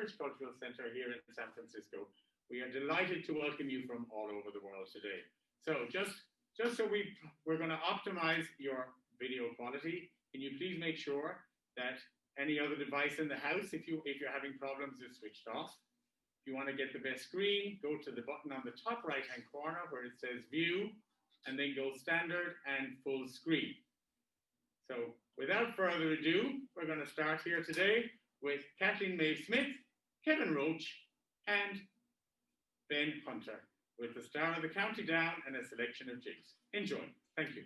Irish Cultural Center here in San Francisco. We are delighted to welcome you from all over the world today. So just so we're going to optimize your video quality. Can you please make sure that any other device in the house, if you're having problems, is switched off. If you want to get the best screen, go to the button on the top right-hand corner where it says View, and then go Standard and Full Screen. So without further ado, we're going to start here today with Kathleen Mae Smith, Kevin Roach, and Ben Hunter, with the star of the County Down and a selection of jigs. Enjoy. Thank you.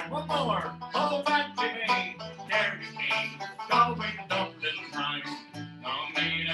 One more. Oh, back to me. There you came. Go with Dublin time. No, made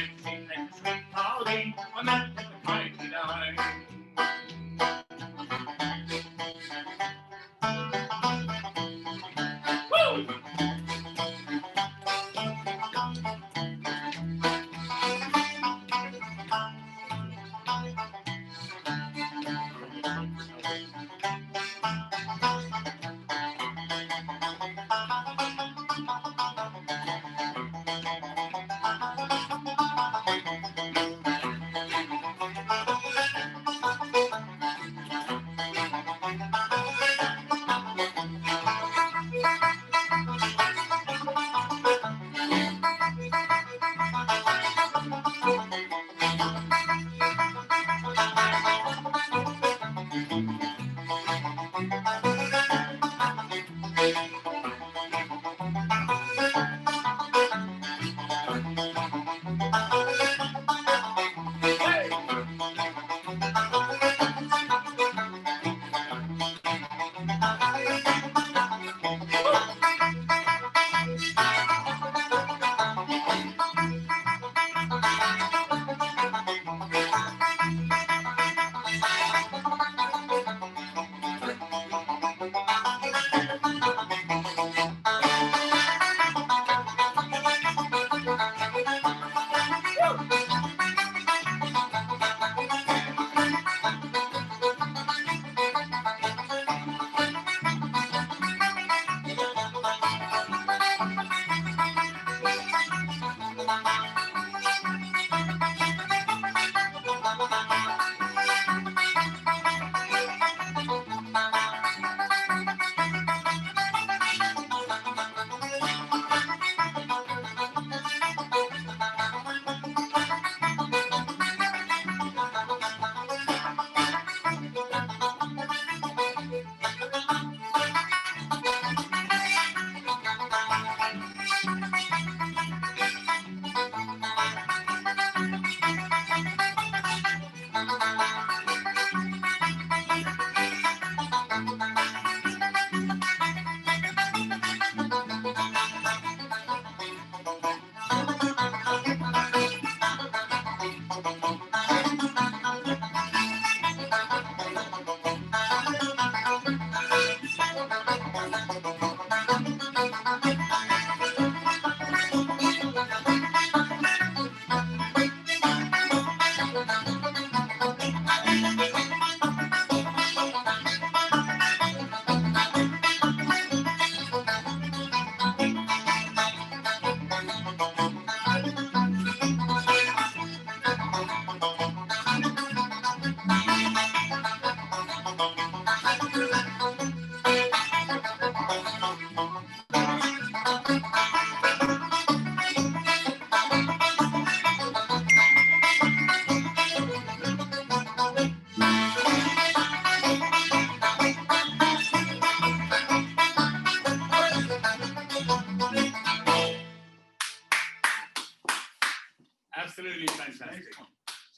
Absolutely fantastic.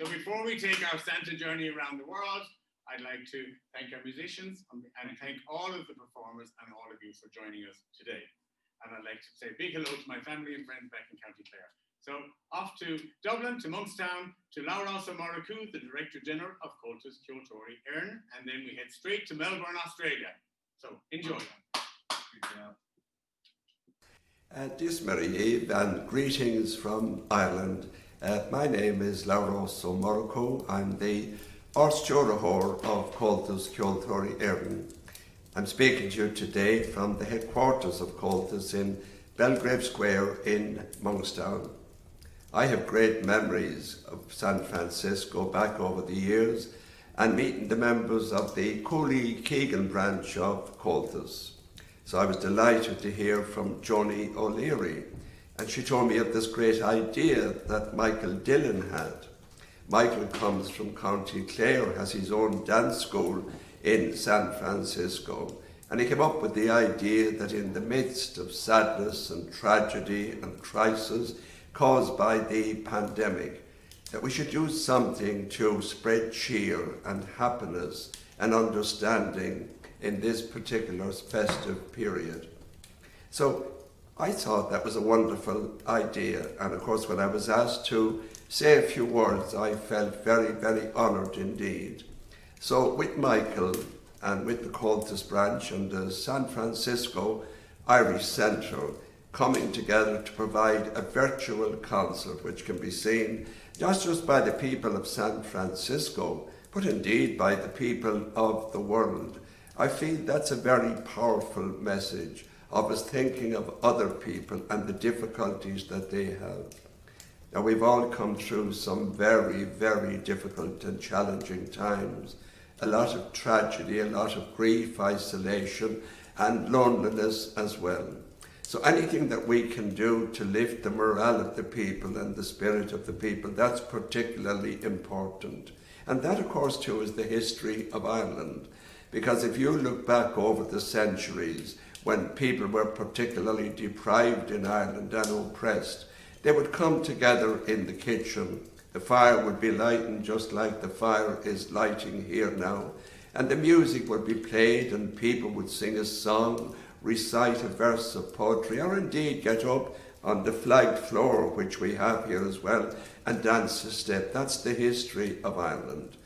So before we take our Santa journey around the world, I'd like to thank our musicians and thank all of the performers and all of you for joining us today. And I'd like to say a big hello to my family and friends back in County Clare. So off to Dublin, to Monkstown, to Laoros O'Morricu, the Director General of Cultus Ceoltóirí Éireann, and then we head straight to Melbourne, Australia. So enjoy. Dismary Eve and greetings from Ireland. My name is Laoros O'Morricu. I'm the Arstúrachóir of Cultus Ceoltóirí Éireann. I'm speaking to you today from the headquarters of Cultus in Belgrave Square in Monkstown. I have great memories of San Francisco back over the years and meeting the members of the Cooley-Keegan branch of Cultus. So I was delighted to hear from Joni O'Leary, and she told me of this great idea that Michael Dillon had. Michael comes from County Clare, has his own dance school in San Francisco, and he came up with the idea that in the midst of sadness and tragedy and crisis caused by the pandemic, that we should do something to spread cheer and happiness and understanding in this particular festive period. So I thought that was a wonderful idea, and of course when I was asked to say a few words, I felt very, very honoured indeed. So with Michael and with the Cultus branch and the San Francisco Irish Centre coming together to provide a virtual concert which can be seen not just by the people of San Francisco, but indeed by the people of the world. I feel that's a very powerful message of us thinking of other people and the difficulties that they have. Now, we've all come through some very, very difficult and challenging times. A lot of tragedy, a lot of grief, isolation, and loneliness as well. So anything that we can do to lift the morale of the people and the spirit of the people, that's particularly important. And that, of course, too, is the history of Ireland. Because if you look back over the centuries, when people were particularly deprived in Ireland and oppressed, they would come together in the kitchen. The fire would be lighting just like the fire is lighting here now. And the music would be played and people would sing a song, recite a verse of poetry, or indeed get up on the flagged floor, which we have here as well, and dance a step. That's the history of Ireland.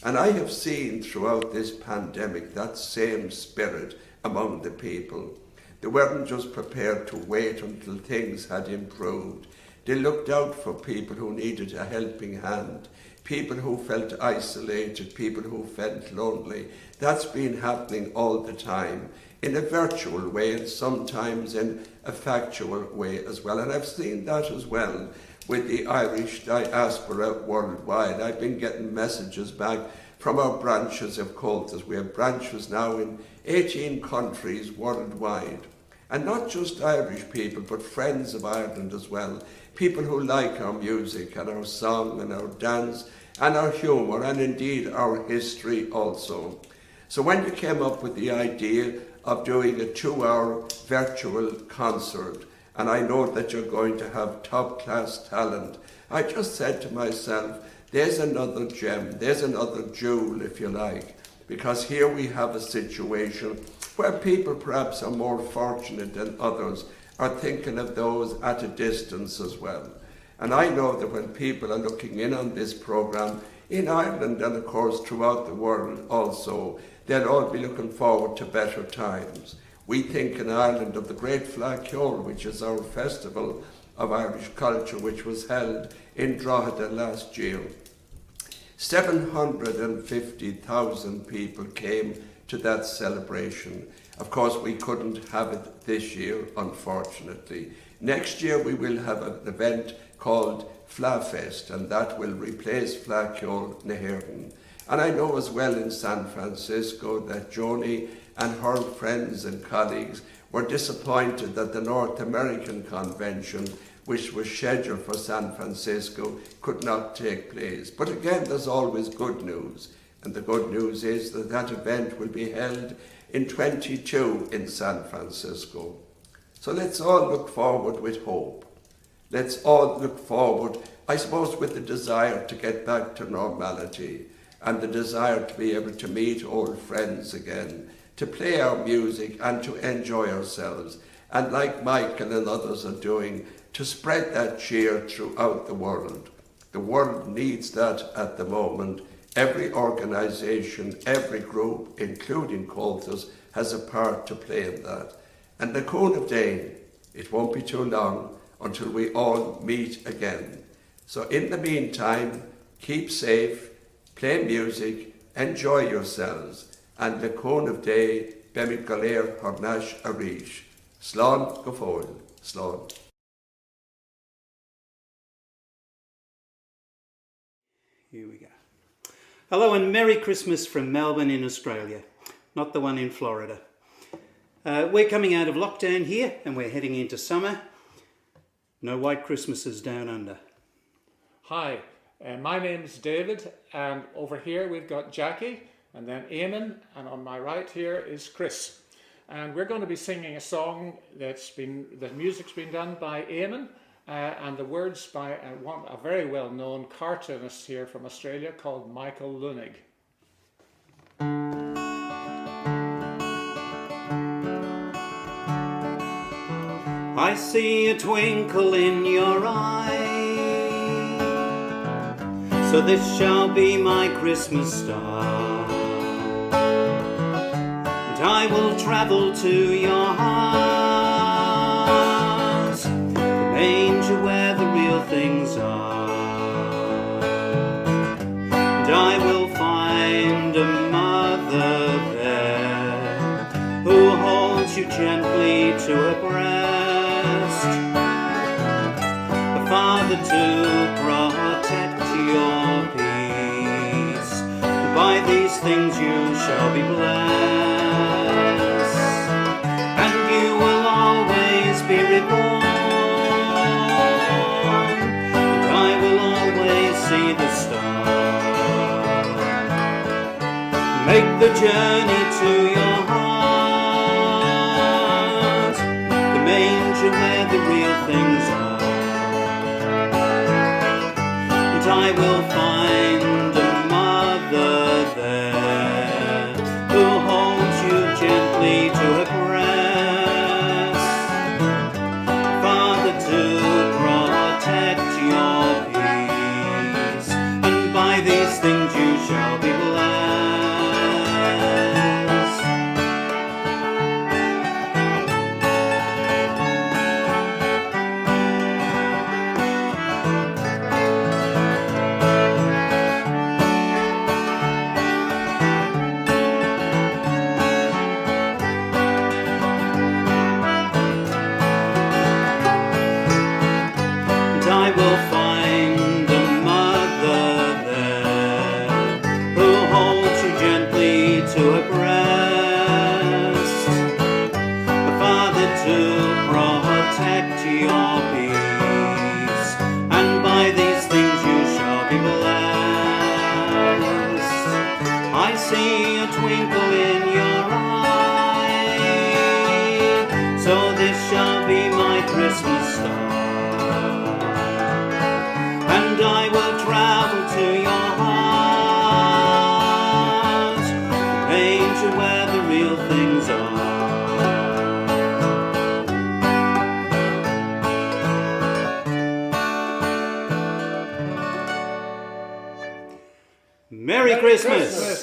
And I have seen throughout this pandemic that same spirit among the people. They weren't just prepared to wait until things had improved. They looked out for people who needed a helping hand, people who felt isolated, people who felt lonely. That's been happening all the time, in a virtual way and sometimes in a factual way as well. And I've seen that as well with the Irish diaspora worldwide. I've been getting messages back from our branches of Cultus. We have branches now in 18 countries worldwide. And not just Irish people, but friends of Ireland as well. People who like our music and our song and our dance and our humour and indeed our history also. So when you came up with the idea of doing a 2-hour virtual concert, and I know that you're going to have top-class talent, I just said to myself, there's another gem, there's another jewel, if you like, because here we have a situation where people perhaps are more fortunate than others are thinking of those at a distance as well. And I know that when people are looking in on this programme, in Ireland and of course throughout the world also, they'll all be looking forward to better times. We think in Ireland of the Great Flagceol, which is our festival of Irish culture, which was held in Drogheda last year. 750,000 people came to that celebration. Of course, we couldn't have it this year, unfortunately. Next year, we will have an event called Flafest, and that will replace Flagceol na hÉireann. And I know as well in San Francisco that Joni and her friends and colleagues were disappointed that the North American Convention, which was scheduled for San Francisco, could not take place. But again, there's always good news. And the good news is that that event will be held in 22 in San Francisco. So let's all look forward with hope. Let's all look forward I suppose with the desire to get back to normality and the desire to be able to meet old friends again, to play our music and to enjoy ourselves. And like Michael and others are doing, to spread that cheer throughout the world. The world needs that at the moment. Every organisation, every group, including Colthus, has a part to play in that. And the Cone of Day, it won't be too long until we all meet again. So in the meantime, keep safe, play music, enjoy yourselves, and the Cone of Day, Bemig Galer Hornash Arish. Slán go fóil, slán. Here we go. Hello and Merry Christmas from Melbourne in Australia, not the one in Florida. We're coming out of lockdown here and we're heading into summer. No white Christmases down under. Hi, my name's David, and over here we've got Jackie, and then Eamon, and on my right here is Chris. And we're going to be singing a song the music's been done by Eamon, and the words by a very well-known cartoonist here from Australia called Michael Lunig. I see a twinkle in your eye, so this shall be my Christmas star. And I will travel to your heart, the manger where the real things are. And I will find a mother there who holds you gently to her breast, a father to protect your peace. By these things you shall be blessed, and you will always be reborn, and I will always see the star. Make the journey to your heart, the manger where the real things are. And I will find a mother there who holds you gently to her breast, Father to protect your peace, and by these things you shall be blessed. I will find a mother there who holds you gently to her breast, a father to protect your peace, and by these things you shall be blessed. I see a twinkle in your eye, so this shall be my Christmas star. And I will travel to your heart, the manger where the real things are. Merry Christmas!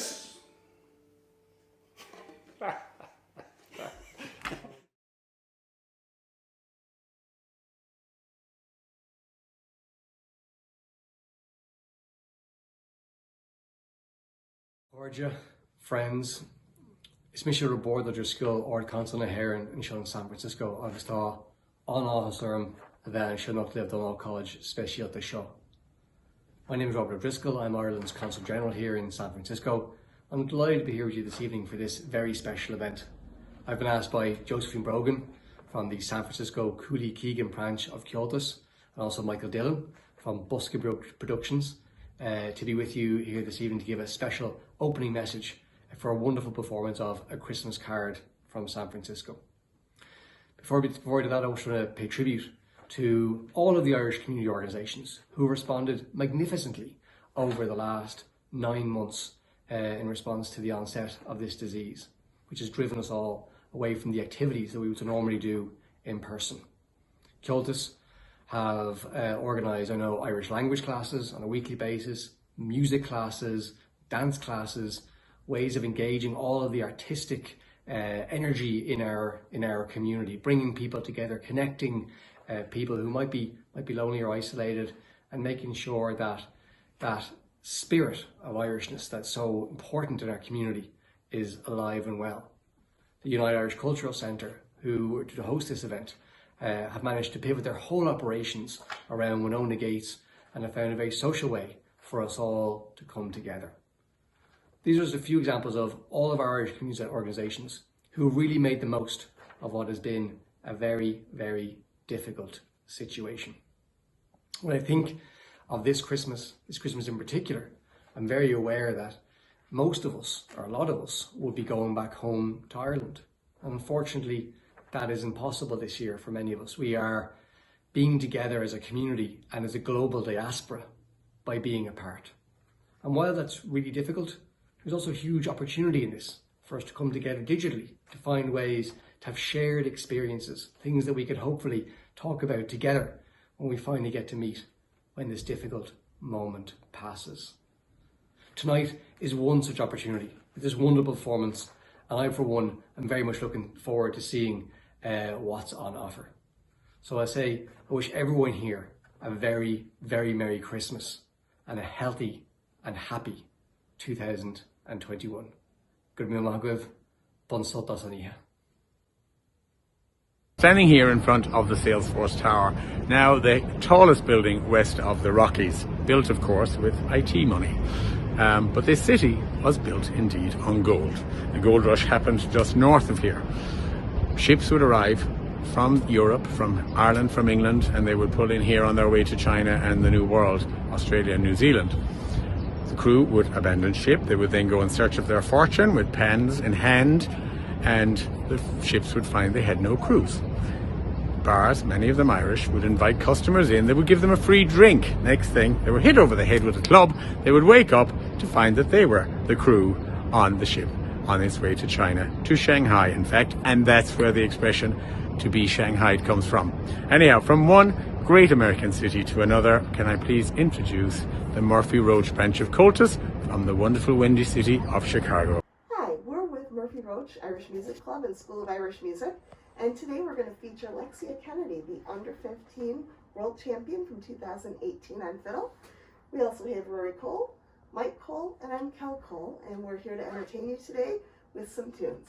Orja, friends, is mis ar board idir scoil or Council na Héireann in San Francisco agus tá an-áthas orm a bheith an Shinnocht lived on all college specialta seo. My name is Robert Driscoll. I'm Ireland's Consul General here in San Francisco. I'm delighted to be here with you this evening for this very special event. I've been asked by Josephine Brogan from the San Francisco Cooley-Keegan branch of Cultus, and also Michael Dillon from Boscaí Productions, to be with you here this evening to give a special opening message for a wonderful performance of A Christmas Card from San Francisco. Before we do that, I just want to pay tribute to all of the Irish community organisations who responded magnificently over the last 9 months in response to the onset of this disease, which has driven us all away from the activities that we would normally do in person. Comhaltas have organised, I know, Irish language classes on a weekly basis, music classes, dance classes, ways of engaging all of the artistic energy in our community, bringing people together, connecting people who might be lonely or isolated, and making sure that that spirit of Irishness that's so important in our community is alive and well. The United Irish Cultural Centre, who were to host this event, have managed to pivot their whole operations around Winona Gates and have found a very social way for us all to come together. These are just a few examples of all of our Irish community organisations who really made the most of what has been a very, very difficult situation. When I think of this Christmas in particular, I'm very aware that most of us, or a lot of us, will be going back home to Ireland. Unfortunately, that is impossible this year for many of us. We are being together as a community and as a global diaspora by being apart. And while that's really difficult, there's also a huge opportunity in this for us to come together digitally, to find ways to have shared experiences, things that we could hopefully talk about together when we finally get to meet when this difficult moment passes. Tonight is one such opportunity with this wonderful performance, and I, for one, am very much looking forward to seeing what's on offer. So I wish everyone here a very, very Merry Christmas and a healthy and happy 2021. Good morning, bon soltas aniha. Standing here in front of the Salesforce Tower, now the tallest building west of the Rockies, built of course with IT money. But this city was built indeed on gold. The gold rush happened just north of here. Ships would arrive from Europe, from Ireland, from England, and they would pull in here on their way to China and the New World, Australia and New Zealand. The crew would abandon ship. They would then go in search of their fortune with pens in hand, and the ships would find they had no crews. Bars, many of them Irish, would invite customers in. They would give them a free drink. Next thing, they were hit over the head with a club. They would wake up to find that they were the crew on the ship on its way to China, to Shanghai in fact, and that's where the expression to be Shanghaied comes from. Anyhow, from one great American city to another, can I please introduce the Murphy Roach branch of Comhaltas from the wonderful windy city of Chicago. Hi, we're with Murphy Roach Irish Music Club and School of Irish Music, and today we're going to feature Lexia Kennedy, the under 15 world champion from 2018 on fiddle. We also have Rory Cole, Mike Cole, and I'm Kel Cole, and we're here to entertain you today with some tunes.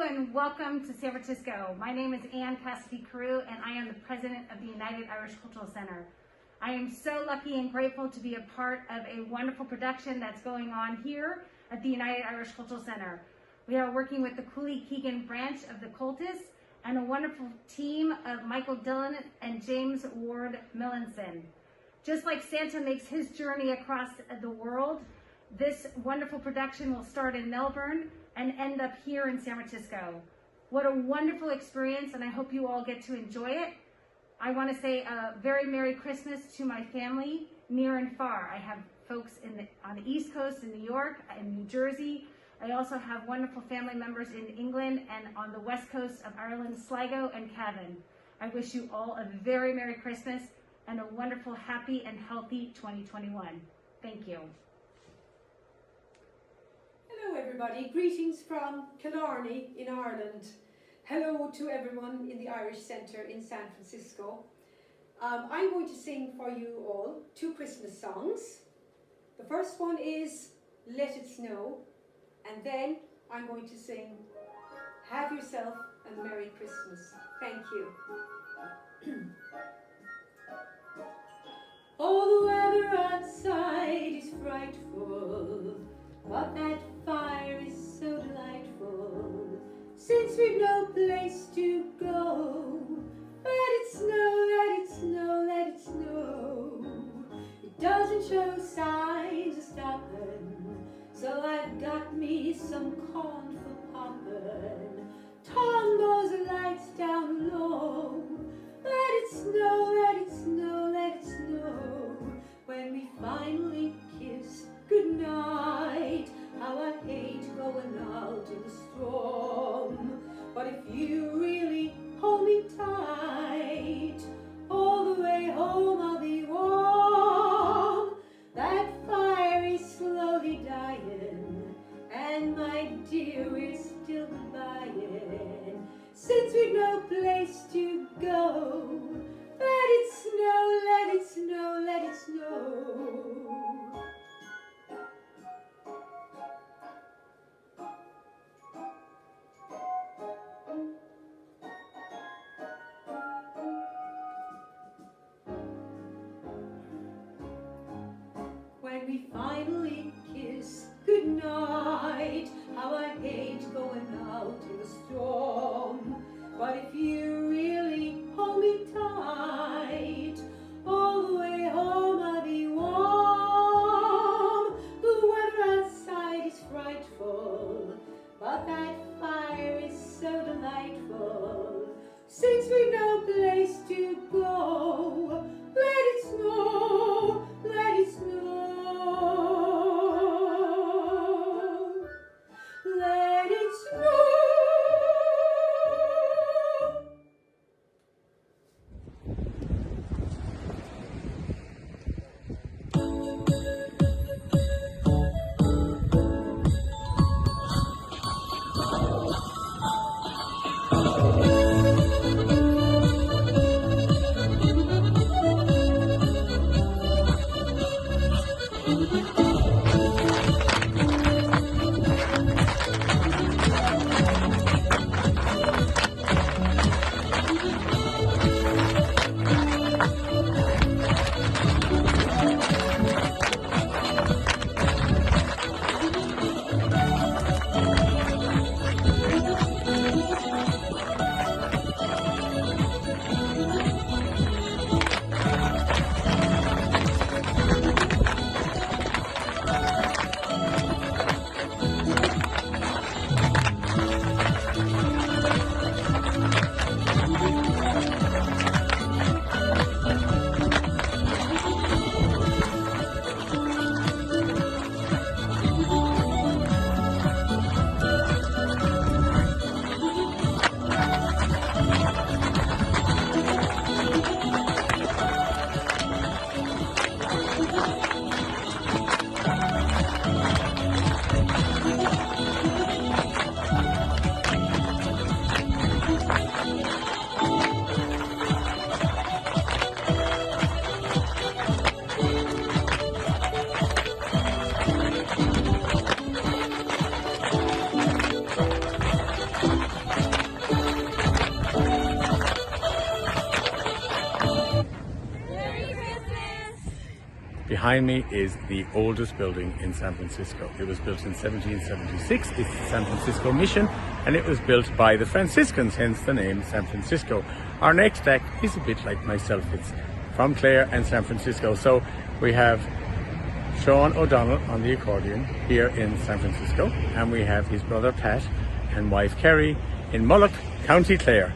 and welcome to San Francisco. My name is Ann Cassidy-Carew and I am the president of the United Irish Cultural Center. I am so lucky and grateful to be a part of a wonderful production that's going on here at the United Irish Cultural Center. We are working with the Cooley-Keegan branch of the Cultus and a wonderful team of Michael Dillon and James Ward Millinson. Just like Santa makes his journey across the world, this wonderful production will start in Melbourne and end up here in San Francisco. What a wonderful experience, and I hope you all get to enjoy it. I want to say a very Merry Christmas to my family, near and far. I have folks on the East Coast in New York and New Jersey. I also have wonderful family members in England and on the West Coast of Ireland, Sligo and Cavan. I wish you all a very Merry Christmas and a wonderful, happy, and healthy 2021. Thank you. Hello everybody, greetings from Killarney in Ireland. Hello to everyone in the Irish Centre in San Francisco. I'm going to sing for you all 2 Christmas songs. The first one is Let It Snow, and then I'm going to sing Have Yourself a Merry Christmas. Thank you. Oh, the weather outside is frightful, but that fire is so delightful. Since we've no place to go, let it snow, let it snow, let it snow. It doesn't show signs of stopping, so I've got me some corn for popping. Turn those lights down low. Let it snow, let it snow, let it snow. When we finally kiss goodnight, how I hate going out in the storm. But if you really hold me tight, all the way home I'll be warm. That fire is slowly dying, and my dear, we're still goodbying. Since we've no place to go, let it snow, let it snow, let it snow. When we finally kiss goodnight, how I hate going out in the storm. But if you really hold me tight, all the way home I'll be warm. The weather outside is frightful, but that fire is so delightful. Since we've no place to go, let it snow, let it snow. Let it snow. behind me is the oldest building in San Francisco. It was built in 1776. It's the San Francisco Mission, and it was built by the Franciscans, hence the name San Francisco. Our next act is a bit like myself. It's from Clare and San Francisco. So we have Sean O'Donnell on the accordion here in San Francisco, and we have his brother Pat and wife Kerry in Mullock, County Clare.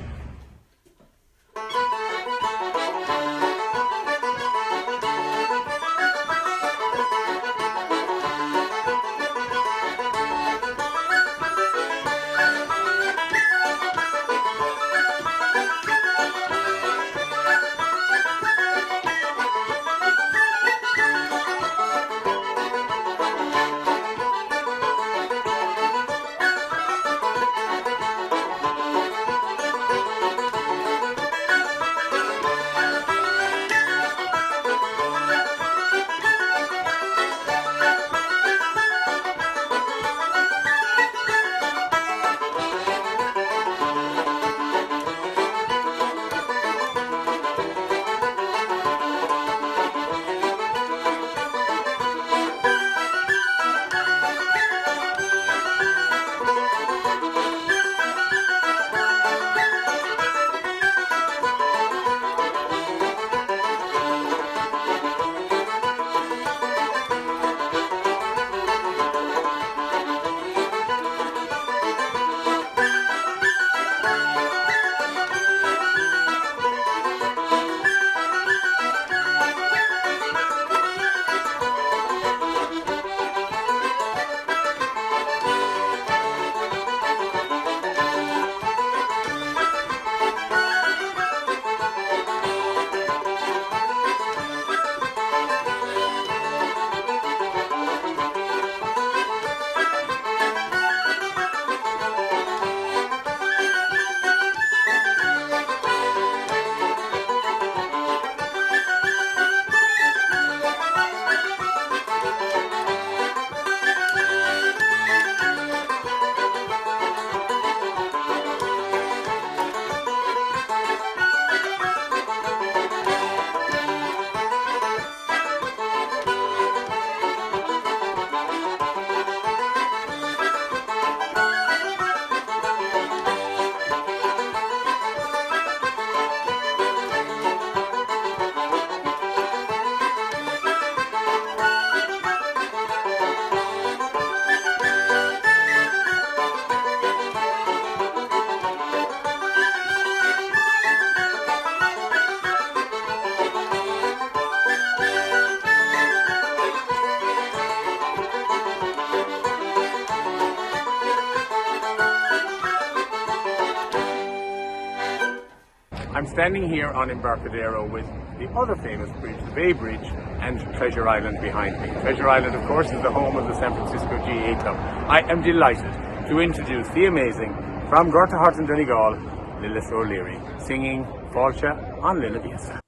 I'm standing here on Embarcadero with the other famous bridge, the Bay Bridge, and Treasure Island behind me. Treasure Island, of course, is the home of the San Francisco GA Club. I am delighted to introduce the amazing, from Gorta Hart and Donegal, Lilith O'Leary, singing Fáilte an Lilla Viesa.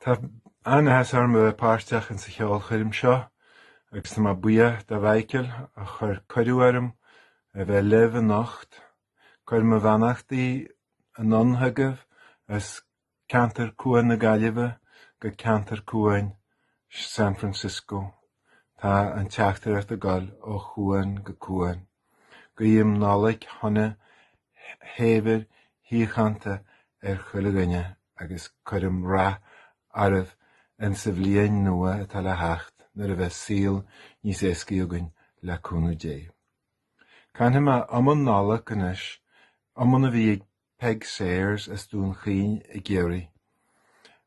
Tá anhas arma páirteach an sa cheol chuirim seo, agus tá má buia da bhaicil a chur coiriúarm a bheith leh an nacht, chuir má bhanachtaí an anthagah as cantar cuain na Gaillimhe go cantar cuain San Francisco. Tá an teachtar at a gáil ó chuain go cuain. Go dhéim nálaigh honna héibir híchanta chuile agus chuirim rá armh an sa bhliain nua atá le heacht nar a bheith síl níos éascaíogainn le cúnú dé. Canna má amman nálach inis, amman a bhí ag peg séirs as dún chiin I géirí,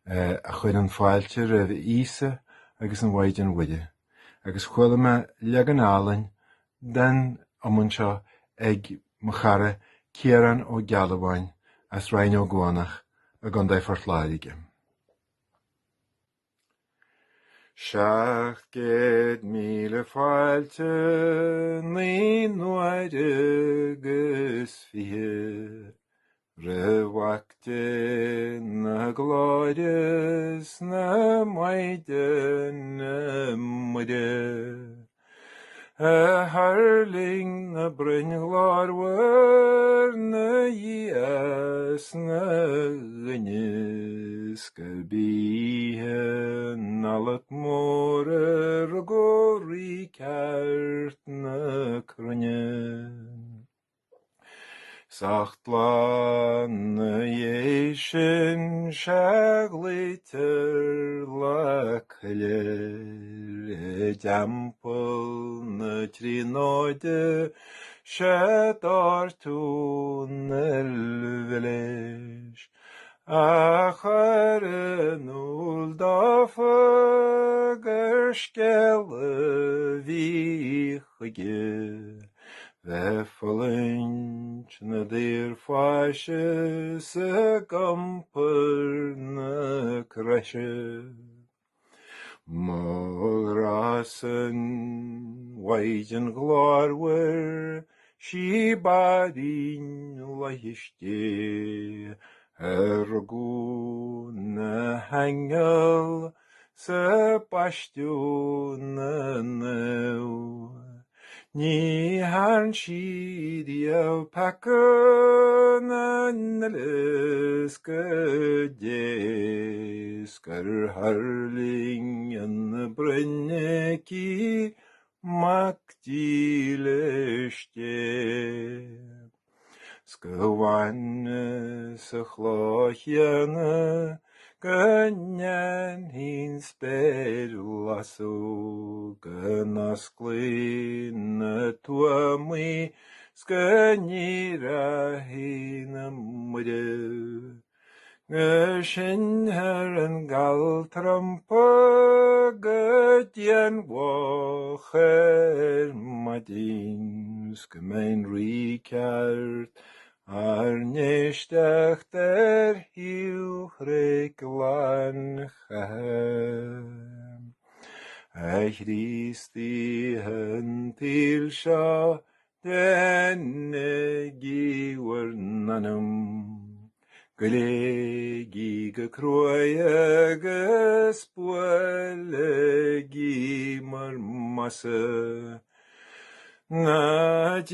a chuir an fáilte rah ísa agus an bhaid an bhuide, agus chuile me leag an álainn den amman seo ag mo chara céaran ó Gealabháin as rainn ó Gúanach a gandai fortláige. 700,000 fáilte ní nuair agus fiche, Rehhachte na glóiris na maide na muide. A harling na bryn glárhar na dheas na gynnis go bíthe Sachtlan yeşin şagliter lakler Jampul nötrinode şedartun elveleş Acharın uldafı gerşkele vihge Ve falınç nedir faşısı kampırnı kreşi Molrasen vaycın glarwer şibadin lahişti Ergun hangel sepaştunenev Ni hanşidiyev pakınanelis Kar harlingen brenneki makdileşti Skıvanı sıhlahyanı Gönyen hinsperlasu Gönasklin tuami Skönirahinamre Göşen herren gal trampa Götyen vacher madin Skmein rikert Arnestechter hilreklan hem Christi hentilsha denne giwernanum Glegi gekroye gespuelegi marmasa Nadilegi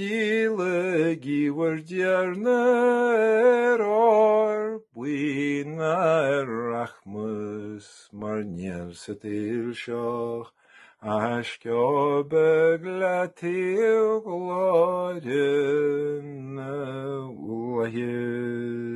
vardjarner or buina rachmus marnier setilshach Ashkjo beglatil glorien ulahis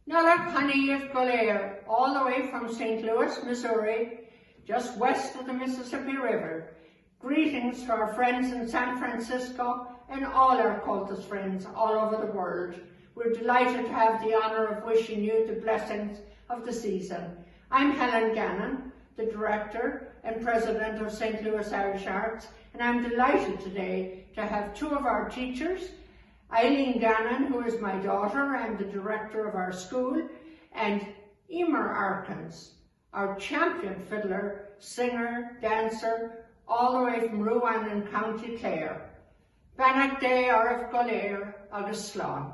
Nullah Honey Golair, all the way from St. Louis, Missouri, just west of the Mississippi River. Greetings to our friends in San Francisco and all our cultist friends all over the world. We're delighted to have the honour of wishing you the blessings of the season. I'm Helen Gannon, the Director and President of St. Louis Irish Arts, and I'm delighted today to have two of our teachers, Eileen Gannon, who is my daughter and the director of our school, and Emer Arkins, our champion fiddler, singer, dancer, all the way from Rowan in County Clare. Banach Day Arif Golair agus Slán.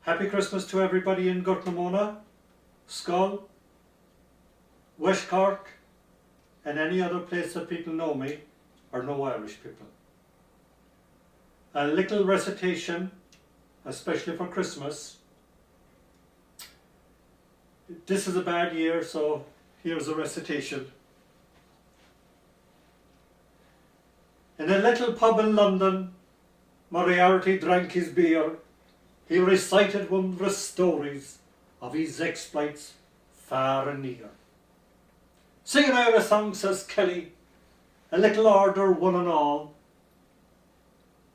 Happy Christmas to everybody in Gurtnamona, Skull, West Cork, and any other place that people know me or know Irish people. A little recitation, especially for Christmas. This is a bad year, so here's a recitation. In a little pub in London, Moriarty drank his beer. He recited wondrous stories of his exploits far and near. Singing out a song, says Kelly, a little order one and all.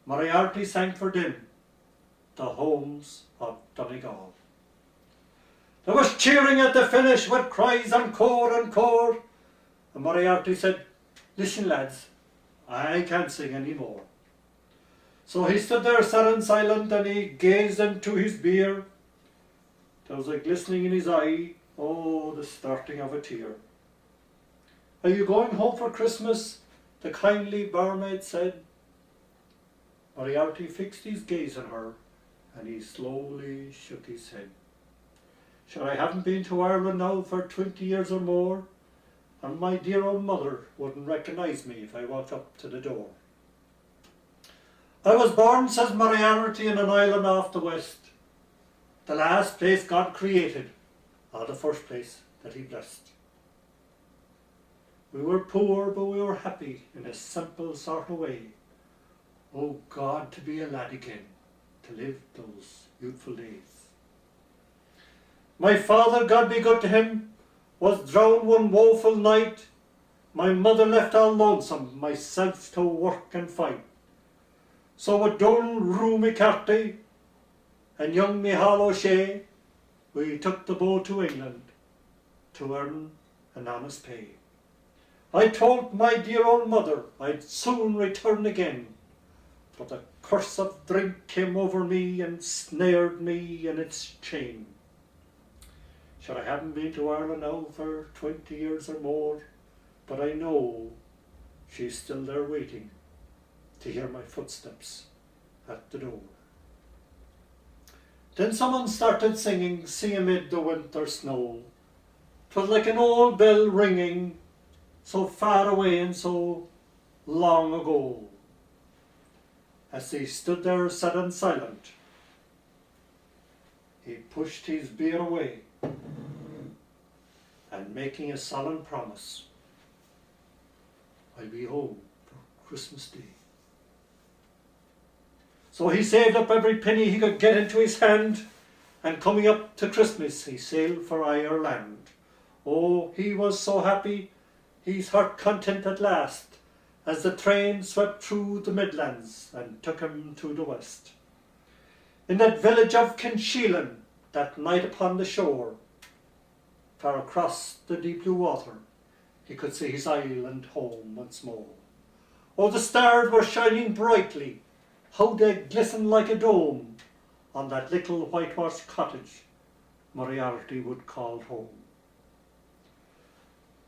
Moriarty sang for them, the homes of Donegal. There was cheering at the finish with cries encore, encore. And Moriarty said, listen lads, I can't sing any more. So he stood there sad and silent, and he gazed into his beer. There was a glistening in his eye, oh, the starting of a tear. Are you going home for Christmas? The kindly barmaid said. Moriarty fixed his gaze on her, and he slowly shook his head. Sure, I haven't been to Ireland now for 20 years or more, and my dear old mother wouldn't recognise me if I walked up to the door. I was born, says Moriarty, in an island off the west, the last place God created, or the first place that he blessed. We were poor, but we were happy in a simple sort of way. Oh God, to be a lad again, to live those youthful days. My father, God be good to him, was drowned one woeful night. My mother left all lonesome, myself to work and fight. So with Donald Rue McCarthy and young Michal O'Shea, we took the boat to England to earn an honest pay. I told my dear old mother I'd soon return again, but the curse of drink came over me and snared me in its chain. Sure, I haven't been to Ireland now for 20 years or more, but I know she's still there waiting to hear my footsteps at the door. Then someone started singing, "See Amid the Winter Snow." 'Twas like an old bell ringing, so far away and so long ago. As he stood there sad and silent, he pushed his beer away, and making a solemn promise, I'll be home for Christmas Day. So he saved up every penny he could get into his hand, and coming up to Christmas he sailed for Ireland. Oh, he was so happy, his heart content at last, as the train swept through the Midlands and took him to the west. In that village of Kinsheelan, that night upon the shore, far across the deep blue water, he could see his island home once more. Oh, the stars were shining brightly, how they glistened like a dome on that little whitewashed cottage Moriarty would call home.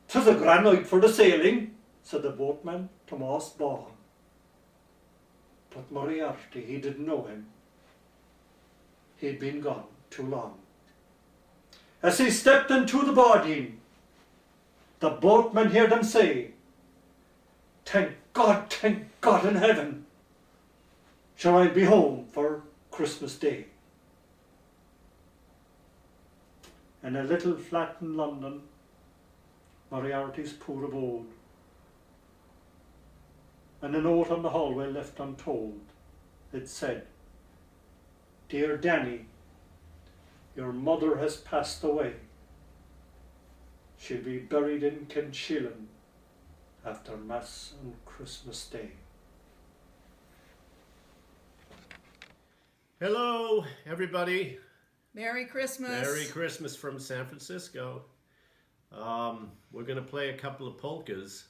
"'Tis a grand night for the sailing," said the boatman to Moss Baughan. But Moriarty, he didn't know him. He'd been gone too long. As he stepped into the boarding, the boatman heard him say, thank God in heaven, shall I be home for Christmas Day. In a little flat in London, Moriarty's poor abode, and a note on the hallway left untold. It said, "Dear Danny, your mother has passed away. She'll be buried in Kenshillen after Mass on Christmas Day." Hello, everybody. Merry Christmas. Merry Christmas from San Francisco. We're going to play a couple of polkas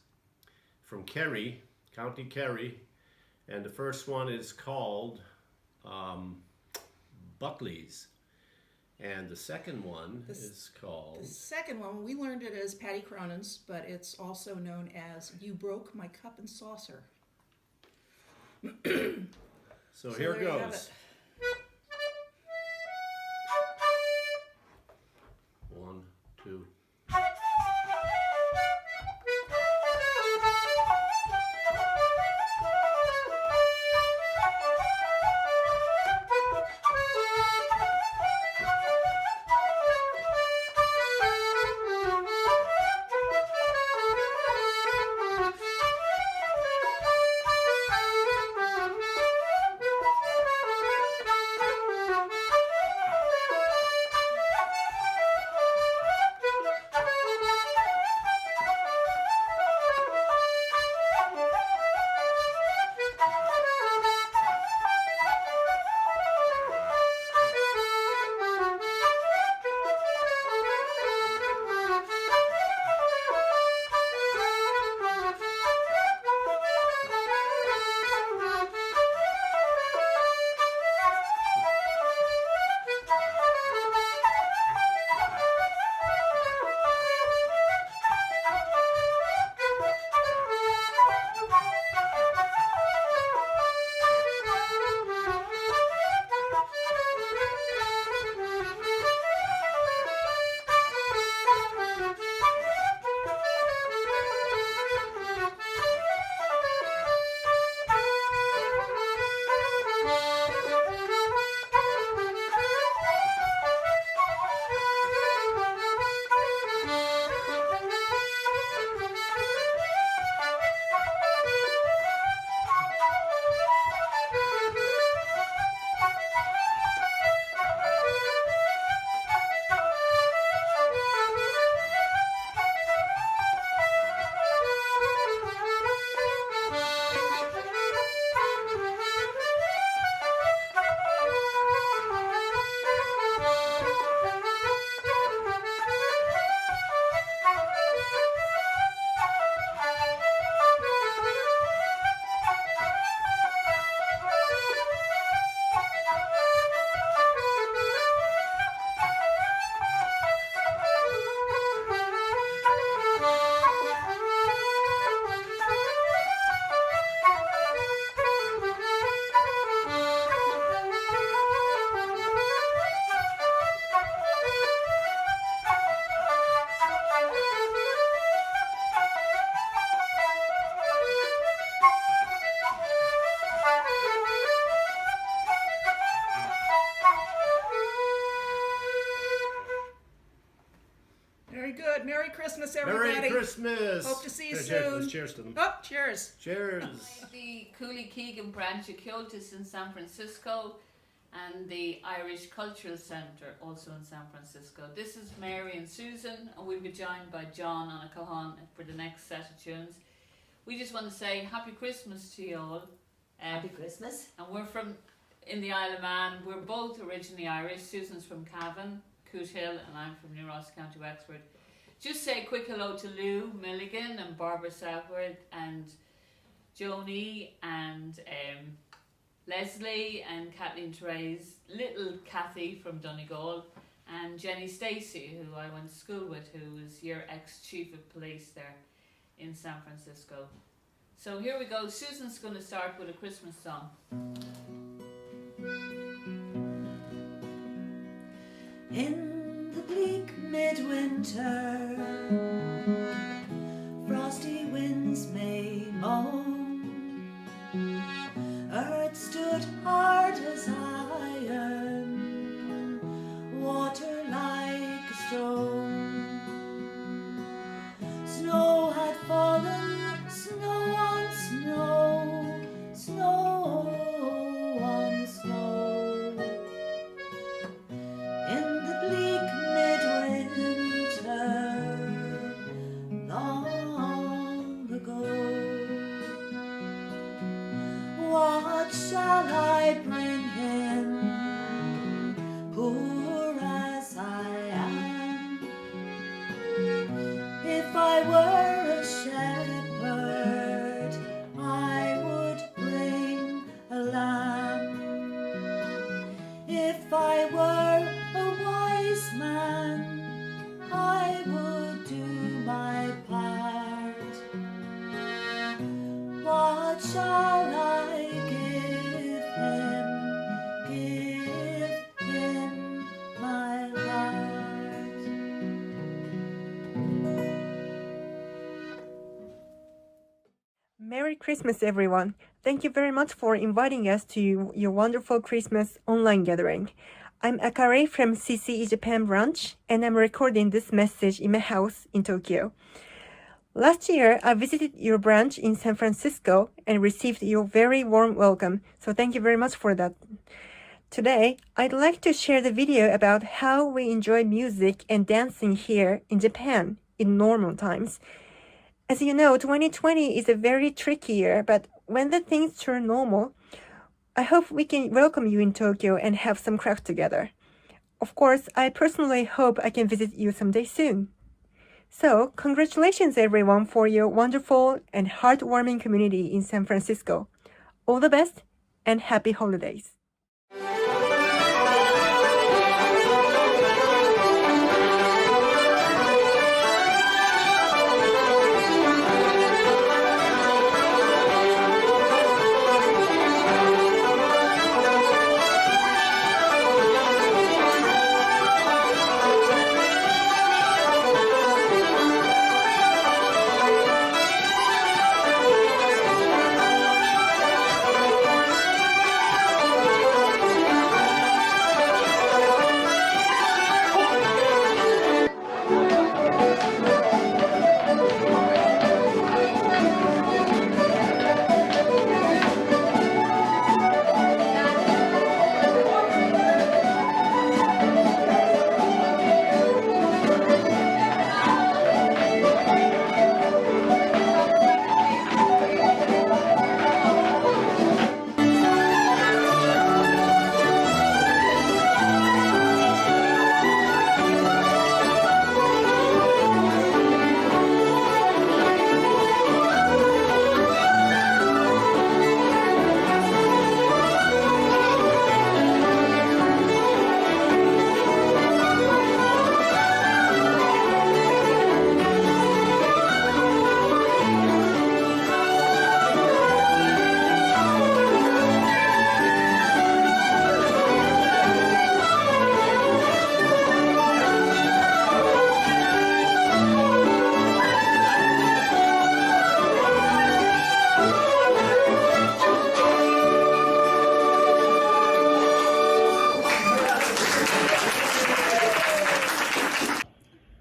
from Kerry, County Kerry, and the first one is called Buckley's, and the second one is called... The second one, we learned it as Patty Cronin's, but it's also known as You Broke My Cup and Saucer. So here goes. 1, 2. Good. Merry Christmas, everybody. Merry Christmas. Hope to see you Cheers, soon. cheers to them. Oh, cheers. Cheers. The Cooley-Keegan branch of Cultus in San Francisco and the Irish Cultural Centre also in San Francisco. This is Mary and Susan, and we'll be joined by John on a cajon for the next set of tunes. We just want to say Happy Christmas to you all. Happy Christmas. And we're from in the Isle of Man. We're both originally Irish. Susan's from Cavan, Coot Hill, and I'm from New Ross, County Wexford. Just say a quick hello to Lou Milligan and Barbara Southworth and Joni and Leslie and Kathleen Therese, little Kathy from Donegal, and Jenny Stacey, who I went to school with, who was your ex-chief of police there in San Francisco. So here we go. Susan's going to start with a Christmas song. In the bleak midwinter, frosty winds may moan. Earth stood hard as iron, I were a wise man, I would do my part. What shall I give him? Give him my heart. Merry Christmas, everyone. Thank you very much for inviting us to your wonderful Christmas online gathering. I'm Akare from CCE Japan branch, and I'm recording this message in my house in Tokyo. Last year, I visited your branch in San Francisco and received your very warm welcome, so thank you very much for that. Today, I'd like to share the video about how we enjoy music and dancing here in Japan in normal times. As you know, 2020 is a very tricky year, but when the things turn normal, I hope we can welcome you in Tokyo and have some crafts together. Of course, I personally hope I can visit you someday soon. So, congratulations everyone for your wonderful and heartwarming community in San Francisco. All the best and happy holidays.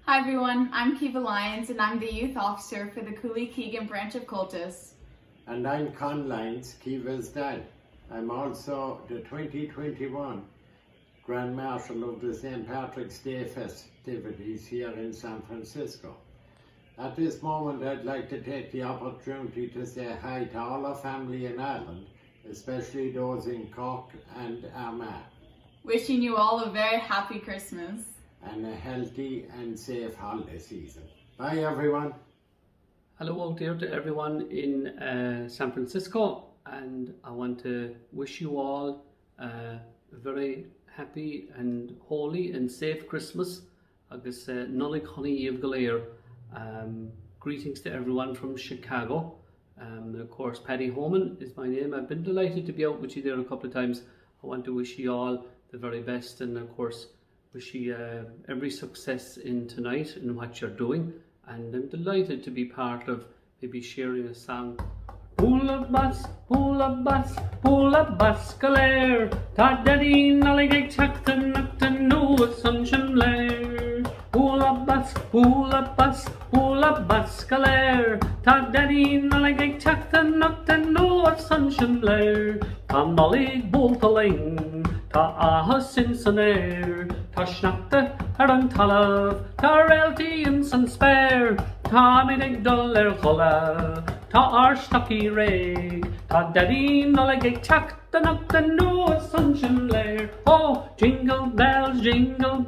Hi everyone, I'm Kiva Lyons and I'm the youth officer for the Cooley-Keegan branch of Cultus. And I'm Con Lyons, Kiva's dad. I'm also the 2021 Grand Marshal of the St. Patrick's Day festivities here in San Francisco. At this moment, I'd like to take the opportunity to say hi to all our family in Ireland, especially those in Cork and Armagh. Wishing you all a very happy Christmas. And a healthy and safe holiday season. Bye everyone. Hello out there to everyone in San Francisco, and I want to wish you all a very happy and holy and safe Christmas. Agus Nolik Honey Eve Galair. Greetings to everyone from Chicago. Of course, Paddy Homan is my name. I've been delighted to be out with you there a couple of times. I want to wish you all the very best, and of course wish you every success in tonight and what you're doing, and I'm delighted to be part of maybe sharing a song. Pula bus, Galair, Ta Daddy Nalligate Chactan Nactan No Sunshine Blair. Pula bus, Galair, Ta Daddy Nalligate Chactan Nactan No Sunshine Blair. Ta Nollig Boltaling, Ta Ahas in Sanair. Ta Schnackte, Haran Talav, Ta Realty in Sun Spare, Ta Midig Dollar Holla, Ta Arstocky Reg, Ta Daddy Nolligate Chak, the Nuck the No Sunshine Lair. Oh, jingle bells, jingle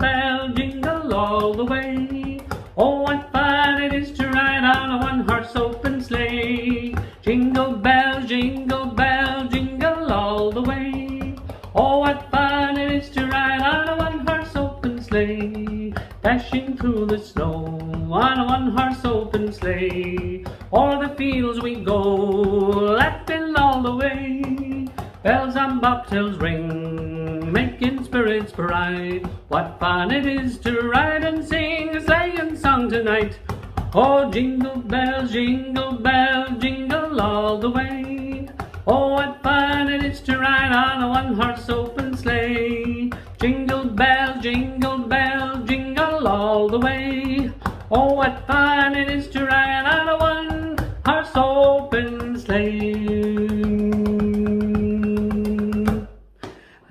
all the way. Oh, what fun it is to ride on a one-horse open sleigh. Jingle bells, jingle all the way. Oh, what fun it is to ride dashing through the snow on a one-horse open sleigh. O'er the fields we go, laughing all the way. Bells on bobtails ring, making spirits bright. What fun it is to ride and sing a sleighing song tonight. Oh, jingle bells, jingle all the way. Oh, what fun it is to ride on a one-horse open sleigh. Jingle bells, jingle all the way. Oh, what fun it is to ride on a one-horse open sleigh.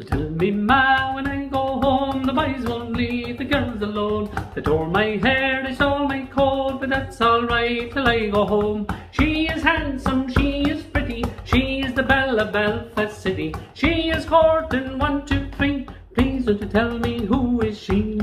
Tell me, ma, when I go home, the boys won't leave the girls alone. They tore my hair, they stole my coat, but that's alright till I go home. She is handsome, she is pretty, she is the belle of Belfast City. She is courting 1, 2, 3. Please don't you tell me who is she?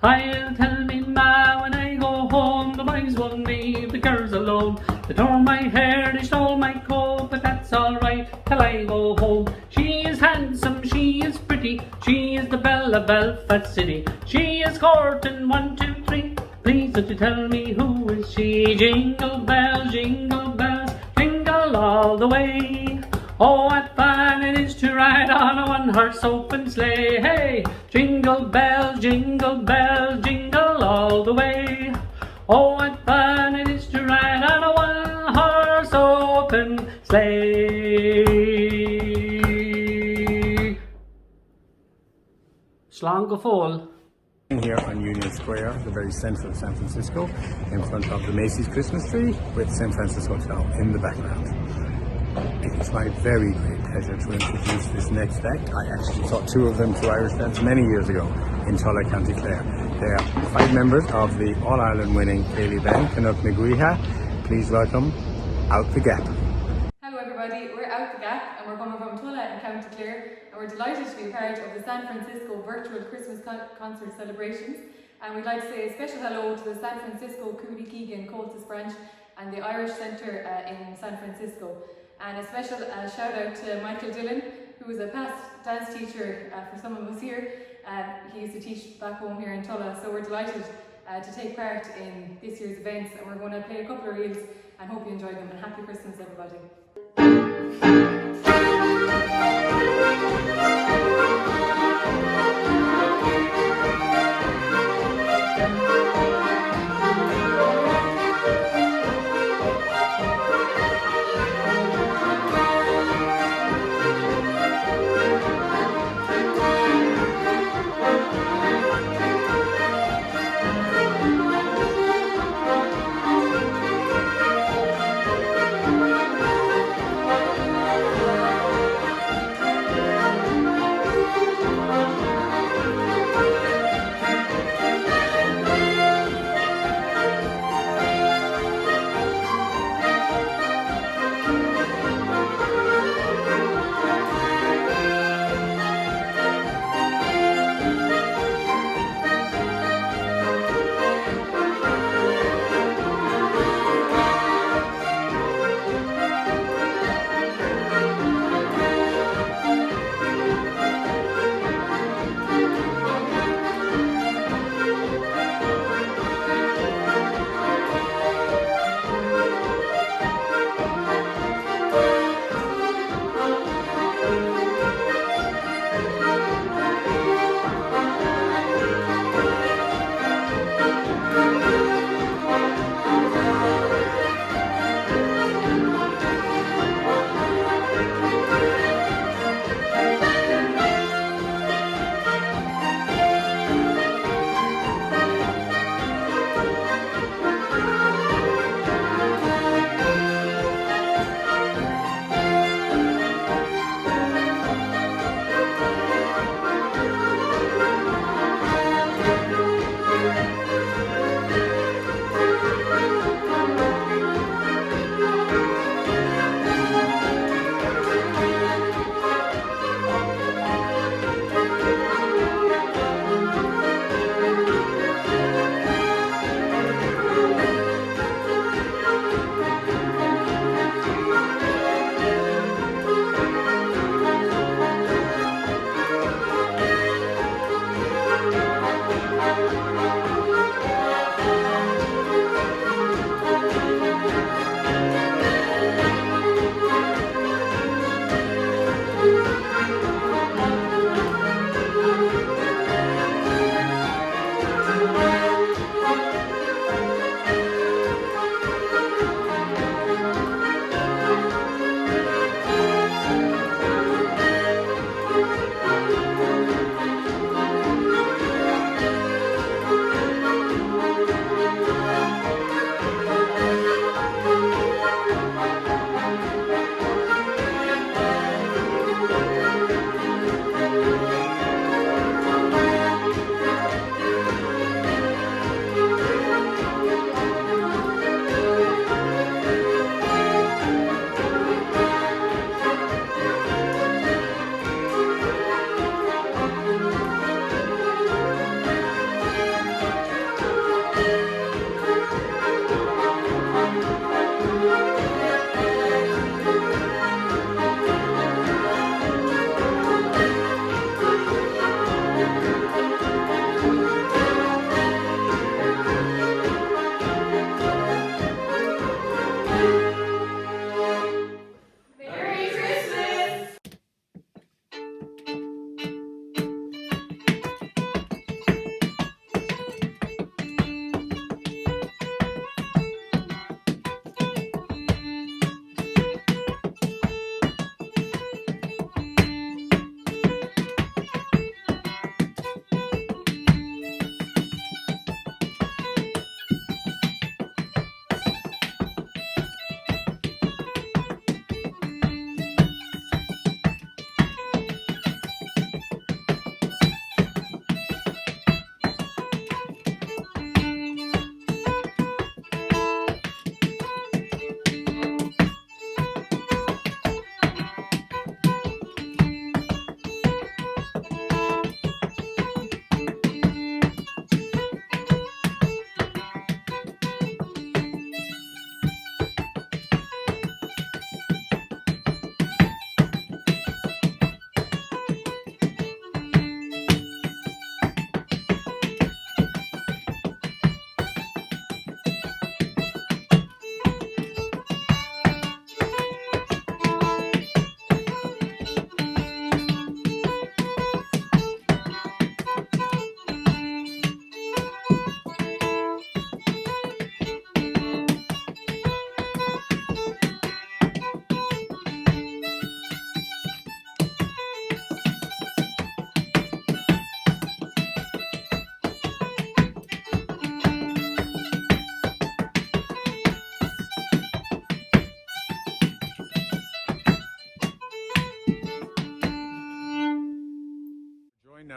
I'll tell me, ma, when I go home, the boys won't leave the girls alone. They tore my hair, they stole my coat, but that's alright till I go home. She is handsome, she is pretty, she is the belle of Belfast City. She is courting 1, 2, 3. Please don't you tell me who is she? Jingle bells, jingle all the way. Oh, what fun it is to ride on a one-horse open sleigh. Hey, jingle bells, jingle all the way. Oh, what fun it is to ride on a one-horse open sleigh. Slán go fóill. Here on Union Square, the very centre of San Francisco, in front of the Macy's Christmas tree with San Francisco Hotel in the background. It is my very great pleasure to introduce this next act. I actually taught 2 of them to Irish dance many years ago in Tulla, County Clare. They are 5 members of the All-Ireland winning Gaelic band, Canuck Naguiha. Please welcome Out the Gap. Hello everybody, we're Out the Gap and we're coming from Tulla in County Clare, and we're delighted to be part of the San Francisco virtual Christmas concert celebrations, and we'd like to say a special hello to the San Francisco Cooley-Keegan Cultus branch and the Irish Centre in San Francisco. And a special shout out to Michael Dillon, who was a past dance teacher for some of us here. He used to teach back home here in Tulla, so we're delighted to take part in this year's events, and we're going to play a couple of reels and hope you enjoy them, and happy Christmas everybody.